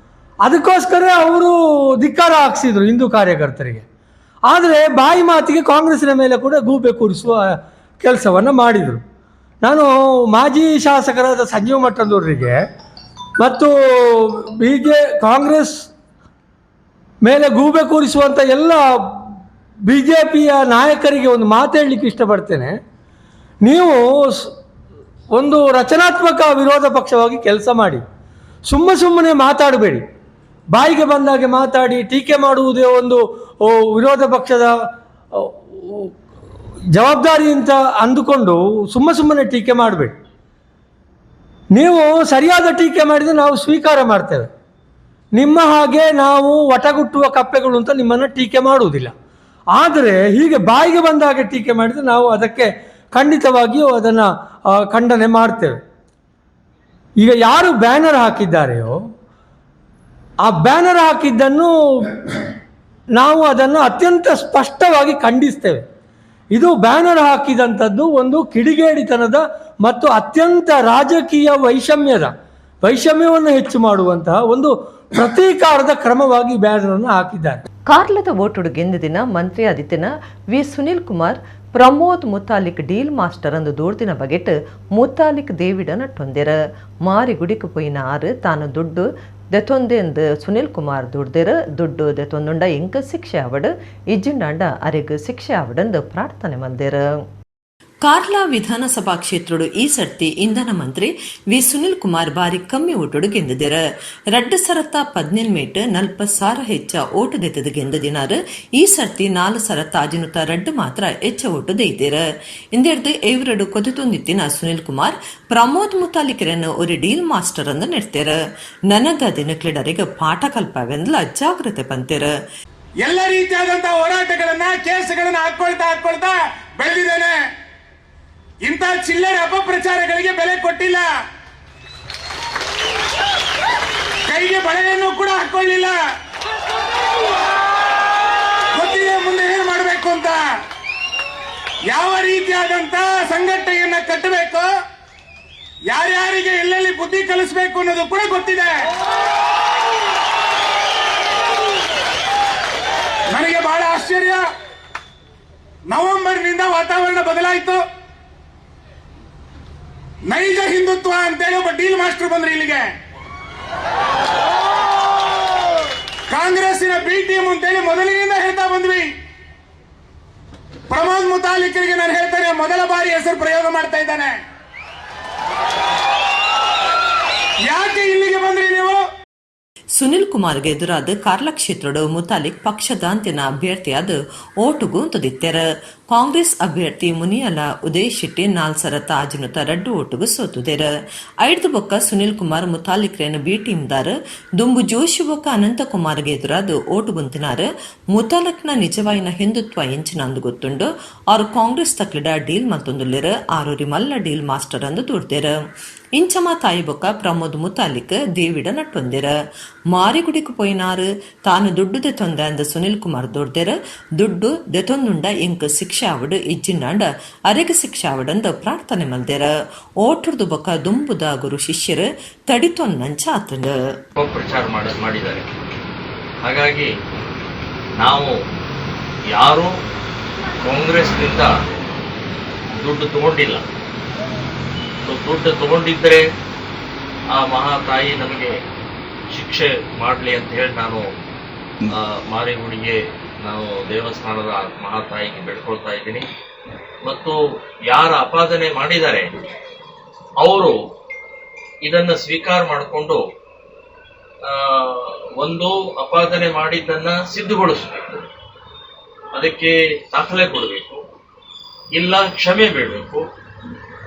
ಅದಕ್ಕೋಸ್ಕರ ಅವರು ಧಿಕ್ಕಾರ ಹಾಕ್ಸಿದ್ರು ಹಿಂದೂ ಕಾರ್ಯಕರ್ತರಿಗೆ. ಆದರೆ ಬಾಯಿ ಮಾತಿಗೆ ಕಾಂಗ್ರೆಸ್ಸಿನ ಮೇಲೆ ಕೂಡ ಗೂಬೆ ಕೂರಿಸುವ ಕೆಲಸವನ್ನು ಮಾಡಿದರು. ನಾನು ಮಾಜಿ ಶಾಸಕರಾದ ಸಂಜೀವ ಮಠಂದೂರಿಗೆ ಮತ್ತು ಕಾಂಗ್ರೆಸ್ ಮೇಲೆ ಗೂಬೆ ಕೂರಿಸುವಂಥ ಎಲ್ಲ ಬಿಜೆಪಿಯ ನಾಯಕರಿಗೆ ಒಂದು ಮಾತು ಹೇಳಲಿಕ್ಕೆ ಇಷ್ಟಪಡ್ತೇನೆ. ನೀವು ಒಂದು ರಚನಾತ್ಮಕ ವಿರೋಧ ಪಕ್ಷವಾಗಿ ಕೆಲಸ ಮಾಡಿ, ಸುಮ್ಮನೆ ಮಾತಾಡಬೇಡಿ. ಬಾಯಿಗೆ ಬಂದಾಗೆ ಮಾತಾಡಿ ಟೀಕೆ ಮಾಡುವುದೇ ಒಂದು ವಿರೋಧ ಪಕ್ಷದ ಜವಾಬ್ದಾರಿ ಅಂತ ಅಂದುಕೊಂಡು ಸುಮ್ಮನೆ ಟೀಕೆ ಮಾಡಬೇಡಿ. ನೀವು ಸರಿಯಾದ ಟೀಕೆ ಮಾಡಿದರೆ ನಾವು ಸ್ವೀಕಾರ ಮಾಡ್ತೇವೆ. ನಿಮ್ಮ ಹಾಗೆ ನಾವು ವಟಗುಟ್ಟುವ ಕಪ್ಪೆಗಳು ಅಂತ ನಿಮ್ಮನ್ನು ಟೀಕೆ ಮಾಡುವುದಿಲ್ಲ. ಆದರೆ ಹೀಗೆ ಬಾಯಿಗೆ ಬಂದ ಹಾಗೆ ಟೀಕೆ ಮಾಡಿದರೆ ನಾವು ಅದಕ್ಕೆ ಖಂಡಿತವಾಗಿಯೂ ಅದನ್ನು ಖಂಡನೆ ಮಾಡ್ತೇವೆ. ಈಗ ಯಾರು ಬ್ಯಾನರ್ ಹಾಕಿದ್ದಾರೆಯೋ ಆ ಬ್ಯಾನರ್ ಹಾಕಿದ್ದನ್ನು ನಾವು ಅದನ್ನು ಅತ್ಯಂತ ಸ್ಪಷ್ಟವಾಗಿ ಖಂಡಿಸ್ತೇವೆ. ಇದು ಬ್ಯಾನರ್ ಹಾಕಿದಂಥದ್ದು ಒಂದು ಕಿಡಿಗೇಡಿತನದ ಮತ್ತು ಅತ್ಯಂತ ರಾಜಕೀಯ ವೈಷಮ್ಯವನ್ನು ಹೆಚ್ಚು ಮಾಡುವಂತಹ ಒಂದು ಪ್ರತೀಕಾರದ ಕ್ರಮವಾಗಿ ಬ್ಯಾನರನ್ನು ಹಾಕಿದ್ದಾರೆ. ಕಾರ್ಲದ ಓಟುಡು ಗೆಂದಿನ ಮಂತ್ರಿ ಆದಿತ್ಯನ V Sunil Kumar Pramod Muthalik deal master ಅಂದು ದೂರ್ದಿನ ಬಗೆಟ್ ಮುತಾಲಿಕ್ ದೇವಿಡ ನಟ್ಟೊಂದೆರ. ಮಾರಿ ಗುಡಿக்கு போயின ஆறு ತಾನು ದುಡ್ಡು ದೆತೊಂದೆ ಎಂದು ಸುನಿಲ್ ಕುಮಾರ್ ದುಡ್ಡು ದೆತೊಂದುಂಡ ಇಂಕ ಶಿಕ್ಷೆ ಅವಡು ಇಜ್ಜಿಂಡಾಂಡ ಅರೆಗ್ ಶಿಕ್ಷೆ ಅವಡಂದು ಪ್ರಾರ್ಥನೆ ಮಲ್ದೇರ. ಕಾರ್ಲಾ ವಿಧಾನಸಭಾ ಕ್ಷೇತ್ರಡು ಈ ಸರ್ತಿ ಇಂಧನ ಮಂತ್ರಿ ವಿ ಸುನಿಲ್ ಕುಮಾರ್ ಬಾರಿ ಕಮ್ಮಿ ಓಟುಡು ಗೆಂದಿದ್ದರ. 2017 ಹೆಚ್ಚ ಓಟು ದೆತ್ತದ ಗೆಂದದಿನಾರು ಈ ಸರ್ತಿ 4 ಮಾತ್ರ ಹೆಚ್ಚ ಓಟು ದೆಯ್ದೇರ. ಇಂದೆರ್ದು ಎವರಡು ಕೊದುತೊಂದಿತ್ತಿನ ಸುನಿಲ್ ಕುಮಾರ್ ಪ್ರಮೋದ್ ಮುತಾಲಿಕರನ್ನು ಒಂದು ಡೀಲ್ ಮಾಸ್ಟರ್ ಅಂದು ನೆಡ್ತೇರ. ನನಗ ದಿನಕ್ಲಿಡರಿಗೆ ಪಾಠ ಕಲ್ಪವೆಂದಲ ಜಾಗ್ರತೆ ಪಂತೇರ. ಎಲ್ಲ ರೀತಿಯಾದಂತಹ ಹೋರಾಟಗಳನ್ನ ಕೇಸುಗಳನ್ನ ಹಾಕೊಳ್ತಾ ಬೆಳೆದಿದ್ದೇನೆ. ಇಂಥ ಚಿಲ್ಲರೆ ಅಪಪ್ರಚಾರಗಳಿಗೆ ಬೆಲೆ ಕೊಟ್ಟಿಲ್ಲ. ಕೈಗೆ ಬಳೆಯನ್ನು ಕೂಡ ಹಾಕೊಳ್ಳಿಲ್ಲ. ಗೊತ್ತಿದೆ ಮುಂದೆ ಏನ್ ಮಾಡಬೇಕು ಅಂತ, ಯಾವ ರೀತಿಯಾದಂತ ಸಂಘಟನೆಯನ್ನ ಕಟ್ಟಬೇಕು, ಯಾರ್ಯಾರಿಗೆ ಎಲ್ಲೆಲ್ಲಿ ಬುದ್ಧಿ ಕಲಿಸಬೇಕು ಅನ್ನೋದು ಕೂಡ ಗೊತ್ತಿದೆ. ನನಗೆ ಬಹಳ ಆಶ್ಚರ್ಯ, ನವೆಂಬರ್ನಿಂದ ವಾತಾವರಣ ಬದಲಾಯಿತು. ನೈಜ ಹಿಂದುತ್ವ ಅಂತೇಳಿ ಒಬ್ಬ ಡೀಲ್ ಮಾಸ್ಟರ್ ಬಂದ್ರು ಇಲ್ಲಿಗೆ. ಕಾಂಗ್ರೆಸ್ಸಿನ ಬಿ ಟೀಮ್ ಅಂತೇಳಿ ಮೊದಲಿನಿಂದ ಹೇಳ್ತಾ ಬಂದ್ವಿ. ಪ್ರಮೋದ್ ಮುತಾಲಿಕರಿಗೆ ನಾನು ಹೇಳ್ತೇನೆ, ಮೊದಲ ಬಾರಿ ಹೆಸರು ಪ್ರಯೋಗ ಮಾಡ್ತಾ ಇದ್ದಾನೆ. ಯಾಕೆ ಇಲ್ಲಿಗೆ ಬಂದ್ರಿ ನೀವು? ಸುನಿಲ್ ಕುಮಾರ್ಗೆ ಎದುರಾದ ಕಾರ್ಲ ಕ್ಷೇತ್ರದ ಮುತಾಲಿಕ್ ಪಕ್ಷದ ಅಂತಿನ ಅಭ್ಯರ್ಥಿಯಾದ ಓಟುಗೂ ತುದಿತ್ತೆರ. ಕಾಂಗ್ರೆಸ್ ಅಭ್ಯರ್ಥಿ ಮುನಿಯಲ ಉದಯ್ ಶೆಟ್ಟಿ 4 ತಾಜಿನುತ 2 ಓಟುಗೂ ಸೋತುದೆರ. 5 ಬೊಕ್ಕ ಸುನಿಲ್ ಕುಮಾರ್ ಮುತಾಲಿಕ್ರೇನ ಬಿ ಟೀಮ್ದಾರ ದುಂಬು ಜೋಶಿ ಬೊಕ್ಕ ಅನಂತಕುಮಾರ್ಗೆ ಎದುರಾದ ಓಟು ಗುಂತಿನಾರ. ಮುತಾಲಕ್ನ ನಿಜವಾಯಿನ ಹಿಂದುತ್ವ ಎಂಚಿನ ಅಂದು ಗೊತ್ತುಂಡು. ಅವರು ಕಾಂಗ್ರೆಸ್ ತಕ್ಲಿಡ ಡೀಲ್ ಮತ್ತೊಂದುಲ್ಲೆರ ಆರೂರಿ ಮಲ್ಲ ಡೀಲ್ ಮಾಸ್ಟರ್ ಅಂದು ತೋಡ್ದೆರ. ಇಂಚಮ ತಾಯಿ ಬೊಕ್ಕ ಪ್ರಮೋದ್ ಮುತಾಲಿಕ್ ದೇವಿಡ ನಟ್ಟೊಂದೆರ. ಮಾರಿಗುಡಿக்கு போயினாரு ತಾನು ದುಡ್ಡು ದೆತೊಂದ ಅಂದ ಸುನಿಲ್ ಕುಮಾರ್ ದೊಡ್ದೆರ. ದುಡ್ಡು ದೆತೊಂದುಂಡ ಎಂಕ್ ಶಿಕ್ಷೆ ಆವಡು ಇಜ್ಜಿಂಡಾಂಡ ಅರೆಗೆ ಶಿಕ್ಷೆ ಆವಡಂದ ಪ್ರಾರ್ಥನೆ ಮಲ್ದೆರ. ಓಟರ್ದು ಬೊಕ್ಕ ದುಂಬುದ ಗುರು ಶಿಷ್ಯರು ತಡಿತೊಂದಂಚ ಆತಂದ ಪ್ರಚಾರ ಮಾಡಿದ್ದಾರೆ. ಹಾಗಾಗಿ ನಾವು ಯಾರು ಕಾಂಗ್ರೆಸ್ನಿಂದ ದುಡ್ಡು ತಗೊಂಡಿಲ್ಲ. ದುಡ್ಡು ತಗೊಂಡಿದ್ದರೆ ಆ ಮಹಾತಾಯಿ ನಮಗೆ ಶಿಕ್ಷೆ ಮಾಡಲಿ ಅಂತ ಹೇಳಿ ನಾನು ಮಾರಿಗುಡಿಗೆ ನಾವು ದೇವಸ್ಥಾನದ ಮಹಾತಾಯಿಗೆ ಬೇಡ್ಕೊಳ್ತಾ ಇದ್ದೀನಿ. ಮತ್ತು ಯಾರ ಅಪಾದನೆ ಮಾಡಿದ್ದಾರೆ ಅವರು ಇದನ್ನ ಸ್ವೀಕಾರ ಮಾಡಿಕೊಂಡು ಒಂದು ಅಪಾದನೆ ಮಾಡಿದ್ದನ್ನ ಸಿದ್ಧಗೊಳಿಸಬೇಕು, ಅದಕ್ಕೆ ದಾಖಲೆ ಕೊಡಬೇಕು, ಇಲ್ಲ ಕ್ಷಮೆ ಬೇಡಬೇಕು.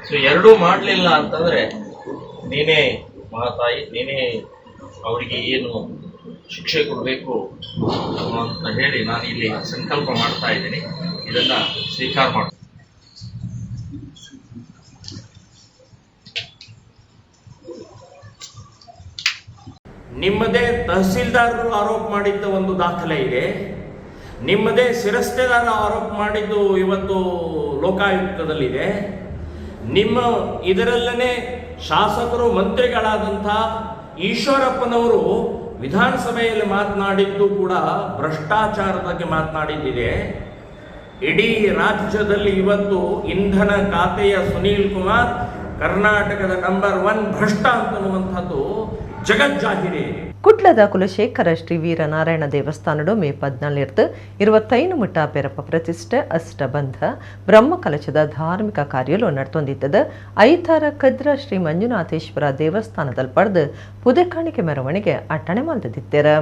ಸೊ ಎರಡೂ ಮಾಡಲಿಲ್ಲ ಅಂತಂದ್ರೆ ನೀನೇ ಮಹಾತಾಯಿ, ನೀನೇ ಅವರಿಗೆ ಏನು ಶಿಕ್ಷೆ ಕೊಡಬೇಕು ಅಂತ ಹೇಳಿ ನಾನು ಇಲ್ಲಿ ಸಂಕಲ್ಪ ಮಾಡ್ತಾ ಇದ್ದೀನಿ. ಇದನ್ನ ಸ್ವೀಕಾರ ಮಾಡ. ನಿಮ್ಮದೇ ತಹಸೀಲ್ದಾರರು ಆರೋಪ ಮಾಡಿದ್ದ ಒಂದು ದಾಖಲೆ ಇದೆ, ನಿಮ್ಮದೇ ಶಿರಸ್ತೇದಾರ ಆರೋಪ ಮಾಡಿದ್ದು ಇವತ್ತು ಲೋಕಾಯುಕ್ತದಲ್ಲಿದೆ. ನಿಮ್ಮ ಇದರಲ್ಲೇ ಶಾಸಕರು ಮಂತ್ರಿಗಳಾದಂಥ ಈಶ್ವರಪ್ಪನವರು ವಿಧಾನಸಭೆಯಲ್ಲಿ ಮಾತನಾಡಿದ್ದು ಕೂಡ ಭ್ರಷ್ಟಾಚಾರದ ಬಗ್ಗೆ ಮಾತನಾಡಿದ್ದಿದೆ. ಇಡೀ ರಾಜ್ಯದಲ್ಲಿ ಇವತ್ತು ಇಂಧನ ಖಾತೆಯ ಸುನೀಲ್ ಕುಮಾರ್ ಕರ್ನಾಟಕದ ನಂಬರ್ 1 ಭ್ರಷ್ಟ ಅಂತನ್ನುವಂಥದ್ದು ಜಗಜ್ಜಾಹಿರಿ. ಕುಡ್ಲದ ಕುಲಶೇಖರ ಶ್ರೀ ವೀರನಾರಾಯಣ ದೇವಸ್ಥಾನಡು ಮೇ 14 25 ಮುಟ್ಟ ಪೆರಪ ಪ್ರತಿಷ್ಠೆ ಅಷ್ಟಬಂಧ ಬ್ರಹ್ಮಕಲಶದ ಧಾರ್ಮಿಕ ಕಾರ್ಯಲು ನಡ್ತೊಂದಿದ್ದದ 5 ಕದ್ರ ಶ್ರೀ ಮಂಜುನಾಥೇಶ್ವರ ದೇವಸ್ಥಾನದಲ್ಲಿ ಪಡೆದು ಪುದೆಕಾಣಿಕೆ ಮೆರವಣಿಗೆ ಅಟ್ಟಣೆ ಮಲ್ದಿದ್ದೆರ.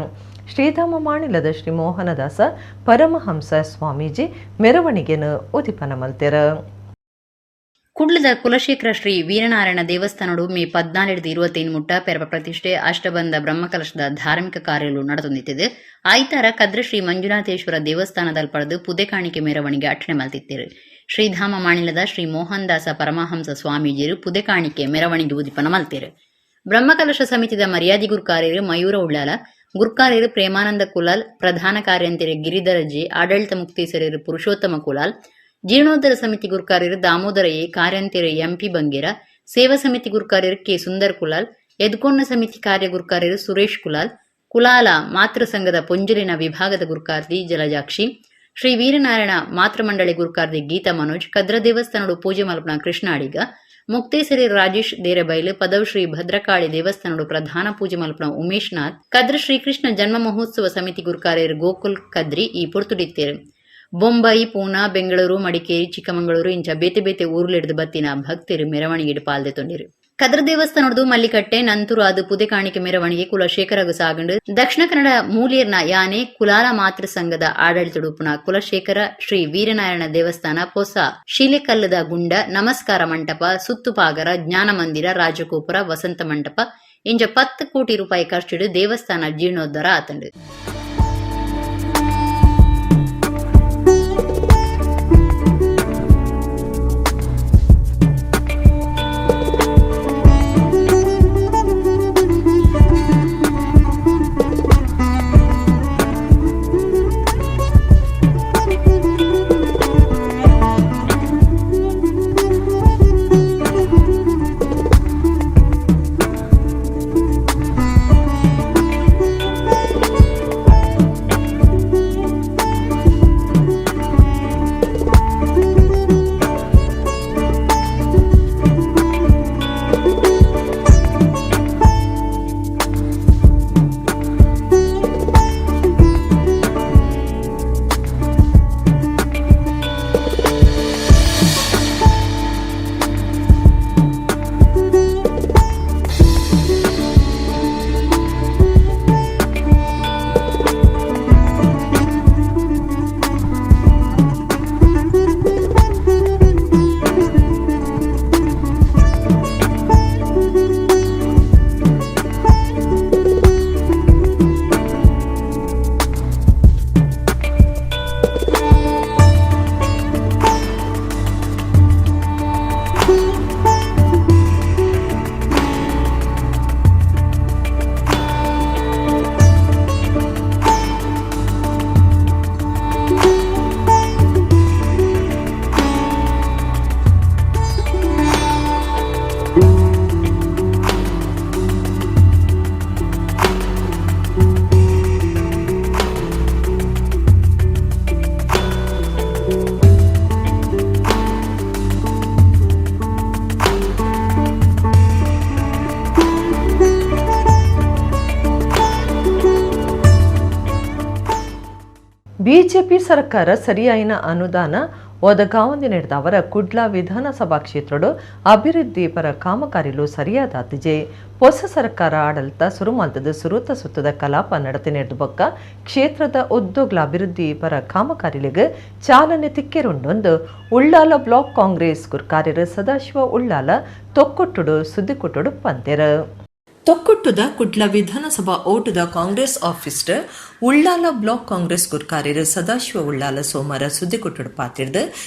ಶ್ರೀಧಾಮ ಮಾಣಿಲದ ಶ್ರೀ ಮೋಹನದಾಸ ಪರಮಹಂಸ ಸ್ವಾಮೀಜಿ ಮೆರವಣಿಗೆನ ಉದಿಪನ ಮಲ್ತೆರ. ಕುಡ್ಲದ ಕುಲಶೇಖರ ಶ್ರೀ ವೀರನಾರಾಯಣ ದೇವಸ್ಥಾನಡು ಮೇ 14 ಮುಟ್ಟ ಪೆರಪ ಪ್ರತಿಷ್ಠೆ ಅಷ್ಟಬಂಧ ಬ್ರಹ್ಮಕಲಶದ ಧಾರ್ಮಿಕ ಕಾರ್ಯಲು ನಡೆದೊಂದಿತ್ತಿದೆ. 5 ಕದ್ರ ಶ್ರೀ ಮಂಜುನಾಥೇಶ್ವರ ದೇವಸ್ಥಾನದಲ್ಲಿ ಪಡೆದು ಪುದೆಕಾಣಿಕೆ ಮೆರವಣಿಗೆ ಅಟ್ಟಣೆ ಮಲ್ತಿದ್ದೇರು. ಶ್ರೀಧಾಮ ಮಾಣಿಲದ ಶ್ರೀ ಮೋಹನ್ ದಾಸ ಪರಮಹಂಸ ಸ್ವಾಮೀಜಿಯರು ಪುದೆಕಾಣಿಕೆ ಮೆರವಣಿಗೆ ಉದಿಪನ ಮಲ್ತೇರು. ಬ್ರಹ್ಮಕಲಶ ಸಮಿತಿದ ಮರ್ಯಾದಿ ಗುರುಕಾರ್ಯರು ಮಯೂರ ಉಳ್ಳಾಲ, ಗುರುಕಾರ್ಯರು ಪ್ರೇಮಾನಂದ ಕುಲಾಲ್, ಪ್ರಧಾನ ಕಾರ್ಯಂತರಿ ಗಿರಿಧರ ಜಿ, ಆಡಳಿತ ಮುಕ್ತೇಸರರು ಪುರುಷೋತ್ತಮ ಕುಲಾಲ್, ಜೀರ್ಣೋದ್ಧಾರ ಸಮಿತಿ ಗುರುಕಾರ್ಯರು ದಾಮೋದರ ಎ, ಕಾರ್ಯಂತರಿ ಎಂಪಿ ಬಂಗೇರ, ಸೇವಾ ಸಮಿತಿ ಗುರುಕಾರ್ಯರು ಕೆ ಸುಂದರ್ ಕುಲಾಲ್, ಎದ್ಕೊಣ್ಣ ಸಮಿತಿ ಕಾರ್ಯ ಗುರುಕಾರ್ಯರು ಸುರೇಶ್ ಕುಲಾಲ್, ಕುಲಾಲ ಮಾತೃ ಸಂಘದ ಪೊಂಜಲಿನ ವಿಭಾಗದ ಗುರುಕಾರ್ತಿ ಜಲಜಾಕ್ಷಿ, ಶ್ರೀ ವೀರನಾರಾಯಣ ಮಾತೃಮಂಡಳಿ ಗುರುಕಾರ್ತಿ ಗೀತಾ ಮನೋಜ್, ಕದ್ರ ದೇವಸ್ಥಾನಡು ಪೂಜೆ ಮಲ್ಪನ ಕೃಷ್ಣ ಅಡಿಗ, ಮುಕ್ತೇಸರಿ ರಾಜೇಶ್ ದೇರಬೈಲು, ಪದವ್ ಶ್ರೀ ಭದ್ರಕಾಳಿ ದೇವಸ್ಥಾನಡು ಪ್ರಧಾನ ಪೂಜೆ ಮಲ್ಪನ ಉಮೇಶ್ ನಾಥ್, ಕದ್ರ ಶ್ರೀಕೃಷ್ಣ ಜನ್ಮ ಮಹೋತ್ಸವ ಸಮಿತಿ ಗುರುಕಾರ್ಯರು ಗೋಕುಲ್ ಕದ್ರಿ ಈ ಪುರ್ತುಡಿತ್ತೇರು. ಬೊಂಬೈ, ಪೂನಾ, ಬೆಂಗಳೂರು, ಮಡಿಕೇರಿ, ಚಿಕ್ಕಮಗಳೂರು ಇಂಚ ಬೇತೆ ಬೇತೆ ಊರ್ಲಿಡ್ದು ಬತ್ತಿನ ಭಕ್ತರು ಮೆರವಣಿಗೆ ಪಾಲ್ದೆ ತೊಂದಿರು. ಕದ್ರ ದೇವಸ್ಥಾನದ್ದು ಮಲ್ಲಿಕಟ್ಟೆ ನಂತೂರು ಅದು ಪುದೆಕಾಣಿಕೆ ಮೆರವಣಿಗೆ ಕುಲಶೇಖರಗು ಸಾಗಂಡು ದಕ್ಷಿಣ ಕನ್ನಡ ಮೂಲಿಯರ್ನ ಯಾನೆ ಕುಲಾಲ ಮಾತೃ ಸಂಘದ ಆಡಳಿತಡುಪುನ ಕುಲಶೇಖರ ಶ್ರೀ ವೀರನಾರಾಯಣ ದೇವಸ್ಥಾನ ಪೊಸ ಶಿಲೆಕಲ್ಲದ ಗುಂಡ, ನಮಸ್ಕಾರ ಮಂಟಪ, ಸುತ್ತುಪಾಗರ, ಜ್ಞಾನ ಮಂದಿರ, ರಾಜಗೋಪುರ, ವಸಂತ ಮಂಟಪ ಇಂಚ 10 ಕೋಟಿ ರೂಪಾಯಿ ಖರ್ಚಿಡು ದೇವಸ್ಥಾನ ಜೀರ್ಣೋದ್ಧಾರ ಆತಂಡು. ಬಿಜೆಪಿ ಸರ್ಕಾರ ಸರಿಯಾಯಿನ ಅನುದಾನ ಒದಗಾವಂದಿ ನಡೆದವರ ಕುಡ್ಲ ವಿಧಾನಸಭಾ ಕ್ಷೇತ್ರಡು ಅಭಿವೃದ್ಧಿ ಪರ ಕಾಮಗಾರಿಲು ಸರಿಯಾದಾತಿಜೆ ಹೊಸ ಸರ್ಕಾರ ಆಡಳಿತ ಸುರುಮಾಲ್ತದ ಸುರುತ ಸುತ್ತದ ಕಲಾಪ ನಡತೆ ನಡೆದ ಬೊಕ್ಕ ಕ್ಷೇತ್ರದ ಉದ್ಯೋಗ್ಲ ಅಭಿವೃದ್ಧಿ ಪರ ಕಾಮಗಾರಿಲಿಗೆ ಚಾಲನೆ ತಿಕ್ಕೆರುಂಡೊಂದು ಉಳ್ಳಾಲ ಬ್ಲಾಕ್ ಕಾಂಗ್ರೆಸ್ ಕಾರ್ಯರ ಸದಾಶಿವ ಉಳ್ಳಾಲ ತೊಕ್ಕೊಟ್ಟುಡು ಸುದ್ದಿಕೊಟ್ಟುಡು ಪಂತೆರ ತೊಕ್ಕೊಟ್ಟುದ ಕುಡ್ಲ ವಿಧಾನಸಭಾ ಓಟದ ಕಾಂಗ್ರೆಸ್ ಆಫೀಸ್ಡ್ ಉಳ್ಳಾಲ ಬ್ಲಾಕ್ ಕಾಂಗ್ರೆಸ್ ಕಾರ್ಯರ ಸದಾಶಿವ ಉಳ್ಳಾಲ ಸೋಮವಾರ ಸುದ್ದಿಕೊಟ್ಟುಡು ಪಾತಿರ್ದು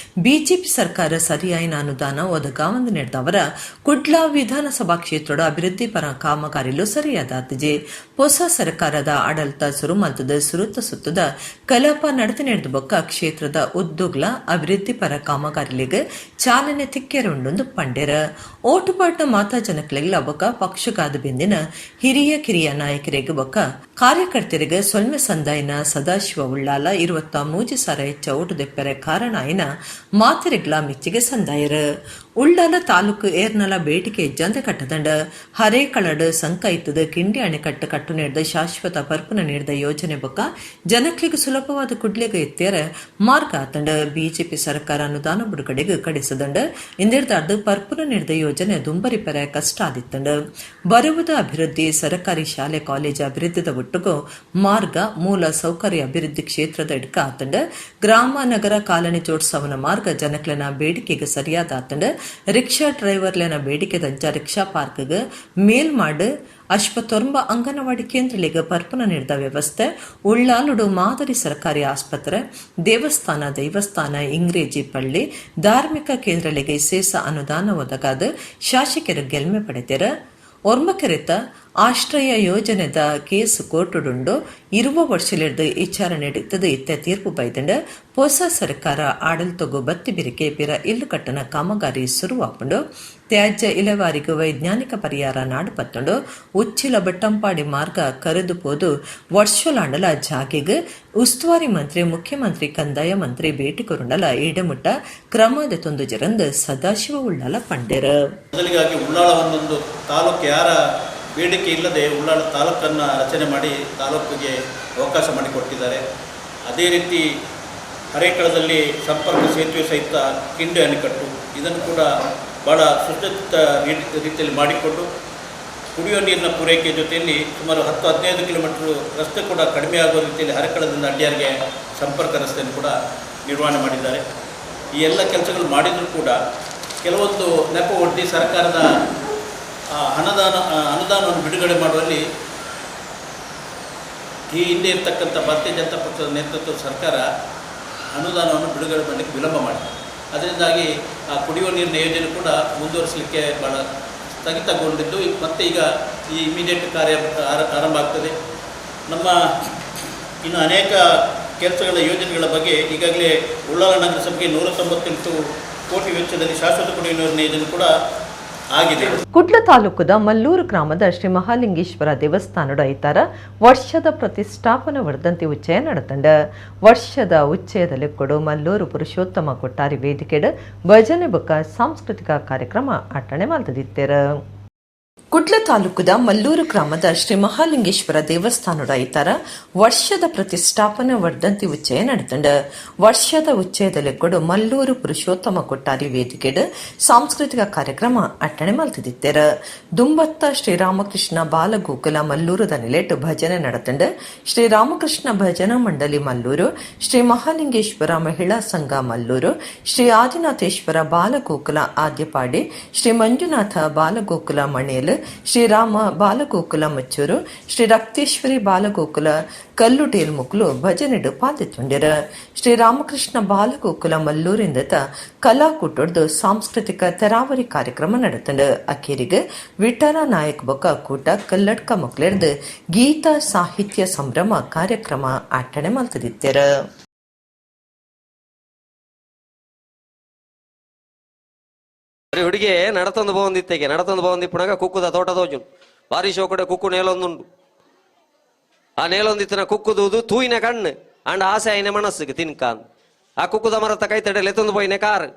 ಬಿಜೆಪಿ ಸರ್ಕಾರ ಸರಿಯಾಯಿನ ಅನುದಾನ ಒದಗಾವಂದು ನಡೆದವರ ಕುಡ್ಲ ವಿಧಾನಸಭಾ ಕ್ಷೇತ್ರದ ಅಭಿವೃದ್ಧಿ ಪರ ಕಾಮಗಾರಿಲು ಸರಿಯಾದಾತಿಜೆ ಹೊಸ ಸರ್ಕಾರದ ಆಡಳಿತ ಸುರುಮಲ್ತದ ಸುರುತ ಸುತ್ತದ ಕಲಾಪ ನಡತೆ ನಡೆದ ಬೊಕ್ಕ ಕ್ಷೇತ್ರದ ಉದ್ಯೋಗ್ಲ ಅಭಿವೃದ್ಧಿ ಪರ ಕಾಮಗಾರಿಲಿಗೆ ಚಾಲನೆ ತಿಕ್ಕೆರುಂಡೊಂದು ಪಂಡೆರ ಓಟುಪಾಟ ಮಾತಾ ಜನಕ್ಲೆಗ್ಲ ಬೊಕ್ಕ ಪಕ್ಷಗಾದ ಬೆಂದಿನ ಹಿರಿಯ ಕಿರಿಯ ನಾಯಕರಿಗೆ ಬೊಕ್ಕ ಕಾರ್ಯಕರ್ತರಿಗೆ ಸೊಲ್ಮೆ ಸಂದಾಯಿನ ಸದಾಶಿವ ಉಳ್ಳಾಲ 23,000 ಹೆಚ್ಚ ಓಟು ದೆಪ್ಪರೆ ಕಾರಣ ಆಯ್ನ ಮಾತೆರೆಗ್ಲ ಮಿಚ್ಚಿಗೆ ಸಂದಾಯರ ಉಳ್ಳಾಲ ತಾಲೂಕು ಏರ್ನಲ ಬೇಟಿಕೆ ಜಂದ ಕಟ್ಟದಂಡ ಹರೇಕಳಡ್ ಸಂಕೈತದ ಕಿಂಡಿ ಅಣೆಕಟ್ಟು ಕಟ್ಟು ನೀಡಿದ ಶಾಶ್ವತ ಪರ್ಪುನ ನೀಡಿದ ಯೋಜನೆ ಬೊಕ್ಕ ಜನಕ್ಲಿಗೆ ಸುಲಭವಾದ ಕುಡ್ಲೆಗೆ ಎತ್ತೇರ ಮಾರ್ಗ ಆತಂಡ ಬಿಜೆಪಿ ಸರ್ಕಾರ ಅನುದಾನ ಬಿಡುಗಡೆಗೆ ಕಡಿಸದಂಡ ಇಂದಿರ್ದಾರ್ದು ಪರ್ಪುನ ನೀಡಿದ ಯೋಜನೆ ದುಂಬರಿ ಪರ ಕಷ್ಟ ಆದಿತ್ತಂಡ ಬರುವುದ ಅಭಿವೃದ್ಧಿ ಸರ್ಕಾರಿ ಶಾಲೆ ಕಾಲೇಜು ಅಭಿವೃದ್ಧಿದ ಒಟ್ಟುಗೂ ಮಾರ್ಗ ಮೂಲ ಸೌಕರ್ಯ ಅಭಿವೃದ್ಧಿ ಕ್ಷೇತ್ರದ ಇಡ್ಕ ಆತಂಡ ಗ್ರಾಮ ನಗರ ಕಾಲನಿ ಜೋಡ್ಸವನ ಮಾರ್ಗ ಜನಕ್ಲನ ಬೇಡಿಕೆಗೆ ಸರಿಯಾದ ಆತಂಡ ರಿಕ್ಷಾ ಡ್ರೈವರ್ಲೆನ ಬೇಡಿಕೆ ದಂಚ ರಿಕ್ಷಾ ಪಾರ್ಕ್ಗೆ ಮೇಲ್ ಮಾಡು ಅಶ್ವತ್ತೊಂಬ ಅಂಗನವಾಡಿ ಕೇಂದ್ರಗಳಿಗೆ ಪರ್ಪನ ನೀಡಿದ ವ್ಯವಸ್ಥೆ ಉಳ್ಳಾಲುಡು ಮಾದರಿ ಸರ್ಕಾರಿ ಆಸ್ಪತ್ರೆ ದೇವಸ್ಥಾನ ಇಂಗ್ರೇಜಿ ಪಳ್ಳಿ ಧಾರ್ಮಿಕ ಕೇಂದ್ರಗಳಿಗೆ ಸೇಸ ಅನುದಾನ ಒದಗಾದ ಶಾಸಕರು ಗೆಲ್ಮೆ ಪಡೆದರ ಒರ್ಮಕೆರೆತ ಆಶ್ರಯ ಯೋಜನೆದ ಕೇಸು ಕೋರ್ಟುಡುಂಡು ಇರುವ ವರ್ಷಲಿಡ್ದು ವಿಚಾರಣೆ ನಡೆಯುತ್ತದೆ ಇತ್ತ ತೀರ್ಪು ಬೈದಂಡ ಹೊಸ ಸರ್ಕಾರ ಆಡಳಿತಗೂ ಬತ್ತಿ ಬಿರಿಕೆ ಪಿರ ಇಲ್ಲು ಕಟ್ಟನ ಕಾಮಗಾರಿ ಶುರುವಾಪುಂಡು ತ್ಯಾಜ್ಯ ಇಲೆವಾರಿಗೂ ವೈಜ್ಞಾನಿಕ ಪರಿಹಾರ ನಾಡು ಪತ್ತುಂಡು ಉಚ್ಚಿಲ ಬಟ್ಟಂಪಾಡಿ ಮಾರ್ಗ ಕರೆದು ಪೋದು ವರ್ಷಲಾಂಡಲ ಜಾಗೆಗೆ ಉಸ್ತುವಾರಿ ಮಂತ್ರಿ ಮುಖ್ಯಮಂತ್ರಿ ಕಂದಾಯ ಮಂತ್ರಿ ಭೇಟಿ ಕೊರುಂಡಲ ಈಡಮುಟ್ಟ ಕ್ರಮದ ತೊಂದು ಜರಂದು ಸದಾಶಿವ ಉಳ್ಳಾಲ ಪಂಡೆರ ಮೊದಲಿಗಾಗಿ ಉಳ್ಳಾಳ ಒಂದೊಂದು ತಾಲೂಕು ಯಾರ ಬೇಡಿಕೆ ಇಲ್ಲದೆ ಉಳ್ಳಾಳ ತಾಲೂಕನ್ನು ರಚನೆ ಮಾಡಿ ತಾಲೂಕಿಗೆ ಅವಕಾಶ ಮಾಡಿಕೊಟ್ಟಿದ್ದಾರೆ. ಅದೇ ರೀತಿ ಹರೇಕಳದಲ್ಲಿ ಸಂಪರ್ಕ ಸೇತುವೆ ಸಹಿತ ಕಿಂಡಿ ಅಣೆಕಟ್ಟು ಇದನ್ನು ಕೂಡ ಭಾಳ ಸುಸಜ್ಜಿತ ರೀತಿಯಲ್ಲಿ ಮಾಡಿಕೊಂಡು ಕುಡಿಯುವ ನೀರಿನ ಪೂರೈಕೆ ಜೊತೆಯಲ್ಲಿ ಸುಮಾರು 10-15 ಕಿಲೋಮೀಟರ್ ರಸ್ತೆ ಕೂಡ ಕಡಿಮೆ ಆಗುವ ರೀತಿಯಲ್ಲಿ ಹರೇಕಳದಿಂದ ಅಡ್ಯಾರಿಗೆ ಸಂಪರ್ಕ ರಸ್ತೆಯನ್ನು ಕೂಡ ನಿರ್ವಹಣೆ ಮಾಡಿದ್ದಾರೆ. ಈ ಎಲ್ಲ ಕೆಲಸಗಳು ಮಾಡಿದರೂ ಕೂಡ ಕೆಲವೊಂದು ನೆಪ ಒಡ್ಡಿ ಸರ್ಕಾರದ ಅನುದಾನವನ್ನು ಬಿಡುಗಡೆ ಮಾಡುವಲ್ಲಿ ಈ ಹಿಂದೆ ಇರತಕ್ಕಂಥ ಭಾರತೀಯ ಜನತಾ ಪಕ್ಷದ ನೇತೃತ್ವದ ಸರ್ಕಾರ ಅನುದಾನವನ್ನು ಬಿಡುಗಡೆ ಮಾಡಲಿಕ್ಕೆ ವಿಳಂಬ ಮಾಡಿದೆ. ಅದರಿಂದಾಗಿ ಆ ಕುಡಿಯುವ ನೀರಿನ ಯೋಜನೆ ಕೂಡ ಮುಂದುವರಿಸಲಿಕ್ಕೆ ಭಾಳ ಸ್ಥಗಿತಗೊಂಡಿದ್ದು ಮತ್ತೆ ಈಗ ಈ ಇಮಿಡಿಯೇಟ್ ಕಾರ್ಯ ಆರಂಭ ಆಗ್ತದೆ. ನಮ್ಮ ಇನ್ನು ಅನೇಕ ಕೆಲಸಗಳ ಯೋಜನೆಗಳ ಬಗ್ಗೆ ಈಗಾಗಲೇ ಉಳ್ಳಾಲ ನಗರಸಭೆಗೆ 198 ಕೋಟಿ ವೆಚ್ಚದಲ್ಲಿ ಶಾಶ್ವತ ಕುಡಿಯುವ ನೀರಿನ ಯೋಜನೆ ಕೂಡ ಆಗಿದೆ. ಕುಡ್ಲ ತಾಲೂಕದ ಮಲ್ಲೂರು ಗ್ರಾಮದ ಶ್ರೀ ಮಹಾಲಿಂಗೇಶ್ವರ ದೇವಸ್ಥಾನದ ಐತಾರ ವರ್ಷದ ಪ್ರತಿಷ್ಠಾಪನಾ ವರ್ಧಂತಿ ಉಚ್ಚಯ ನಡೆತಂಡ ವರ್ಷದ ಉಚ್ಚಯದಲ್ಲಿ ಕೊಡು ಮಲ್ಲೂರು ಪುರುಷೋತ್ತಮ ಕೊಟ್ಟಾರಿ ವೇದಿಕೆಡ್ ಭಜನೆ ಬೊಕ್ಕ ಸಾಂಸ್ಕೃತಿಕ ಕಾರ್ಯಕ್ರಮ ಅಟ್ಟಣೆ ಮಾಡ್ತಿದ್ದೇರ. ಕುಡ್ಲ ತಾಲೂಕದ ಮಲ್ಲೂರು ಗ್ರಾಮದ ಶ್ರೀ ಮಹಾಲಿಂಗೇಶ್ವರ ದೇವಸ್ಥಾನದ ಐತಾರ ವರ್ಷದ ಪ್ರತಿಷ್ಠಾಪನಾ ವರ್ಧಂತಿ ಉಚ್ಚಯ ನಡೆತಂಡ ವರ್ಷದ ಉಚ್ಚಯದಲ್ಲಿ ಕೊಡು ಮಲ್ಲೂರು ಪುರುಷೋತ್ತಮ ಕೊಟ್ಟಾರಿ ವೇದಿಕೆಡ್ ಸಾಂಸ್ಕೃತಿಕ ಕಾರ್ಯಕ್ರಮ ಅಟ್ಟಣೆ ಮಾಡ್ತಿದ್ದೇರ. ದುಂಬತ್ತ ಶ್ರೀರಾಮಕೃಷ್ಣ ಬಾಲಗೋಕುಲ ಮಲ್ಲೂರದ ನಿಲೆಟ್ ಭಜನೆ ನಡೆತಂಡ ಶ್ರೀರಾಮಕೃಷ್ಣ ಭಜನಾ ಮಂಡಳಿ ಮಲ್ಲೂರು, ಶ್ರೀ ಮಹಾಲಿಂಗೇಶ್ವರ ಮಹಿಳಾ ಸಂಘ ಮಲ್ಲೂರು, ಶ್ರೀ ಆದಿನಾಥೇಶ್ವರ ಬಾಲಗೋಕುಲ ಆದ್ಯಪಾಡಿ, ಶ್ರೀ ಮಂಜುನಾಥ ಬಾಲಗೋಕುಲ ಮಣೇಲ್, ಶ್ರೀರಾಮ ಬಾಲಗೋಕುಲ ಮಚ್ಚೂರು, ಶ್ರೀ ರಕ್ತೇಶ್ವರಿ ಬಾಲಗೋಕುಲ ಕಲ್ಲುಟೇಲ್ ಮುಕ್ಲು ಭಜನೆಡು ಪಾಲ್ಗೊಂಡಿರ. ಶ್ರೀರಾಮಕೃಷ್ಣ ಬಾಲಗೋಕುಲ ಮಲ್ಲೂರಿಂದ ಕಲಾ ಕೂಟೊಡ್ದು ಸಾಂಸ್ಕೃತಿಕ ತೆರಾವರಿ ಕಾರ್ಯಕ್ರಮ ನಡೆತಂಡ ಅಖೇರಿಗೆ ವಿಠಲ ನಾಯಕ್ ಬೊಕ್ಕ ಕೂಟ ಕಲ್ಲಡ್ಕ ಮಕ್ಳೆರ್ದು ಗೀತ ಸಾಹಿತ್ಯ ಸಂಭ್ರಮ ಕಾರ್ಯಕ್ರಮ ಅಟ್ಟಣೆ ಮಾಡ್ತಿದ್ದೇರ. ಹುಡುಗಿ ನಡತೊಂದು ಬಂದಿಪ್ಪನಾಗ ಕುಕ್ಕುದ ತೋಟದೋಜು ಬಾರಿ ಶೋಕಡೆ ಕುಕ್ಕು ನೇಲೊಂದುಂಡು. ಆ ನೇಲೊಂದಿತ್ತಿನ ಕುಕ್ಕುದು ತೂಯಿನ ಕಣ್ಣು ಅಂಡ್ ಆಸೆ ಆಯ್ನ ಮನಸ್ಸಿಗೆ ತಿನ್ಕಾಂದ್ ಆ ಕುಕ್ಕುದ ಮರತ ಕೈ ತಡೆಯಲ್ಲಿ ಎತ್ತೊಂದು ಪೋಯಿನ ಕಾರ್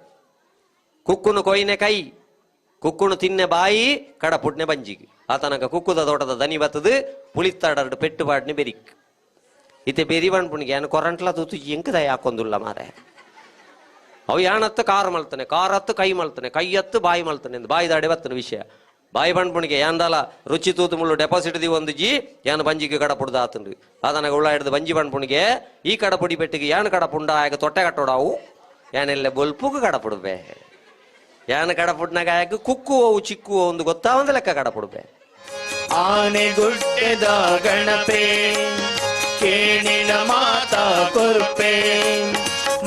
ಕುಕ್ಕುನು ಕೊಯ್ನೆ ಕೈ ಕುಕ್ಕುನು ತಿನ್ನೆ ಬಾಯಿ ಕಡ ಪುಟ್ನೆ ಬಂಜಿಗೆ ಆತನಕ ಕುಕ್ಕುದ ತೋಟದ ದನಿ ಬತ್ತದು ಪುಳಿತ್ತಾಡರ್ಡು ಪೆಟ್ಟು ಪಾಡ್ನೆ ಬೆರಿಕ್ ಇತ್ತೆ ಬೆರಿ ಬಣ್ಪುಣಿಗೆ ಏನು ಕೊರಂಟ್ಲ ತೂತು ಎಂಕದ ಯಾಕೊಂದುಲ್ಲ ಮಾರೆ ಅವು ಯಾಣತ್ತು ಕಾರ್ ಮಲ್ತಾನೆ ಕಾರ್ ಹತ್ತು ಕೈ ಮಲ್ತಾನೆ ಕೈ ಹತ್ತು ಬಾಯಿ ಮಲ್ತಾನೆ ಎಂದು ಬಾಯಿ ದಾಡೆ ಬರ್ತನೆ ವಿಷಯ ಬಾಯಿ ಬಣ್ಪುಣಿಗೆ ಯಾಂದಲ ರುಚಿ ತೂತು ಮುಳ್ಳು ಡೆಪಾಸಿಟ್ ದಿ ಒಂದು ಜಿ ಯಾನು ಬಂಜಿಗೆ ಕಡಪುಡ್ದ ಆತನ್ರಿ ಅದನ್ನಾಗ ಉಳ್ಳ ಹಿಡ್ದು ಬಂಜಿ ಬಣ್ಪುಣಿಗೆ ಈ ಕಡಪುಡಿ ಬೆಟ್ಟಿಗೆ ಯಾನು ಕಡಪುಂಡ ಆಗ ತೊಟ್ಟೆ ಕಟ್ಟೋಡಾವು ಯಾನೆಲ್ಲ ಬೊಲ್ಪುಗ ಕಡಪುಡ್ಬೆ ಯಾನು ಕಡಪುಡ್ನಾಗ ಆಗ ಕುಕ್ಕು ಅವು ಚಿಕ್ಕು ಒಂದು ಗೊತ್ತಾ ಒಂದು ಲೆಕ್ಕ ಕಡಪುಡ್ಬೆ ಆನೆಗುಡ್ಡೆದ ಗಣಪೆ ಕೇಣಿನ ಮಾತಾ ಕೊರ್ಪೆ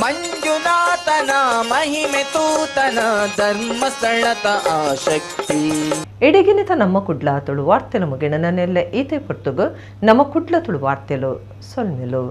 ಮಂಜುನಾಥನ ಮಹಿಮೆ ತೂತನ ಧರ್ಮಸ್ಥಳದ ಆಸಕ್ತಿ ಎಡೆಗಿನಿತ ನಮ್ಮ ಕುಡ್ಲ ತುಳು ವಾರ್ತೆಲು ಮುಗಿಣ ನನ್ನೆಲ್ಲ ಈತೆ ಪೊರ್ತುಗು ನಮ್ಮ ಕುಡ್ಲ ತುಳು ವಾರ್ತೆಲು ಸೊಲ್ಮೆಲು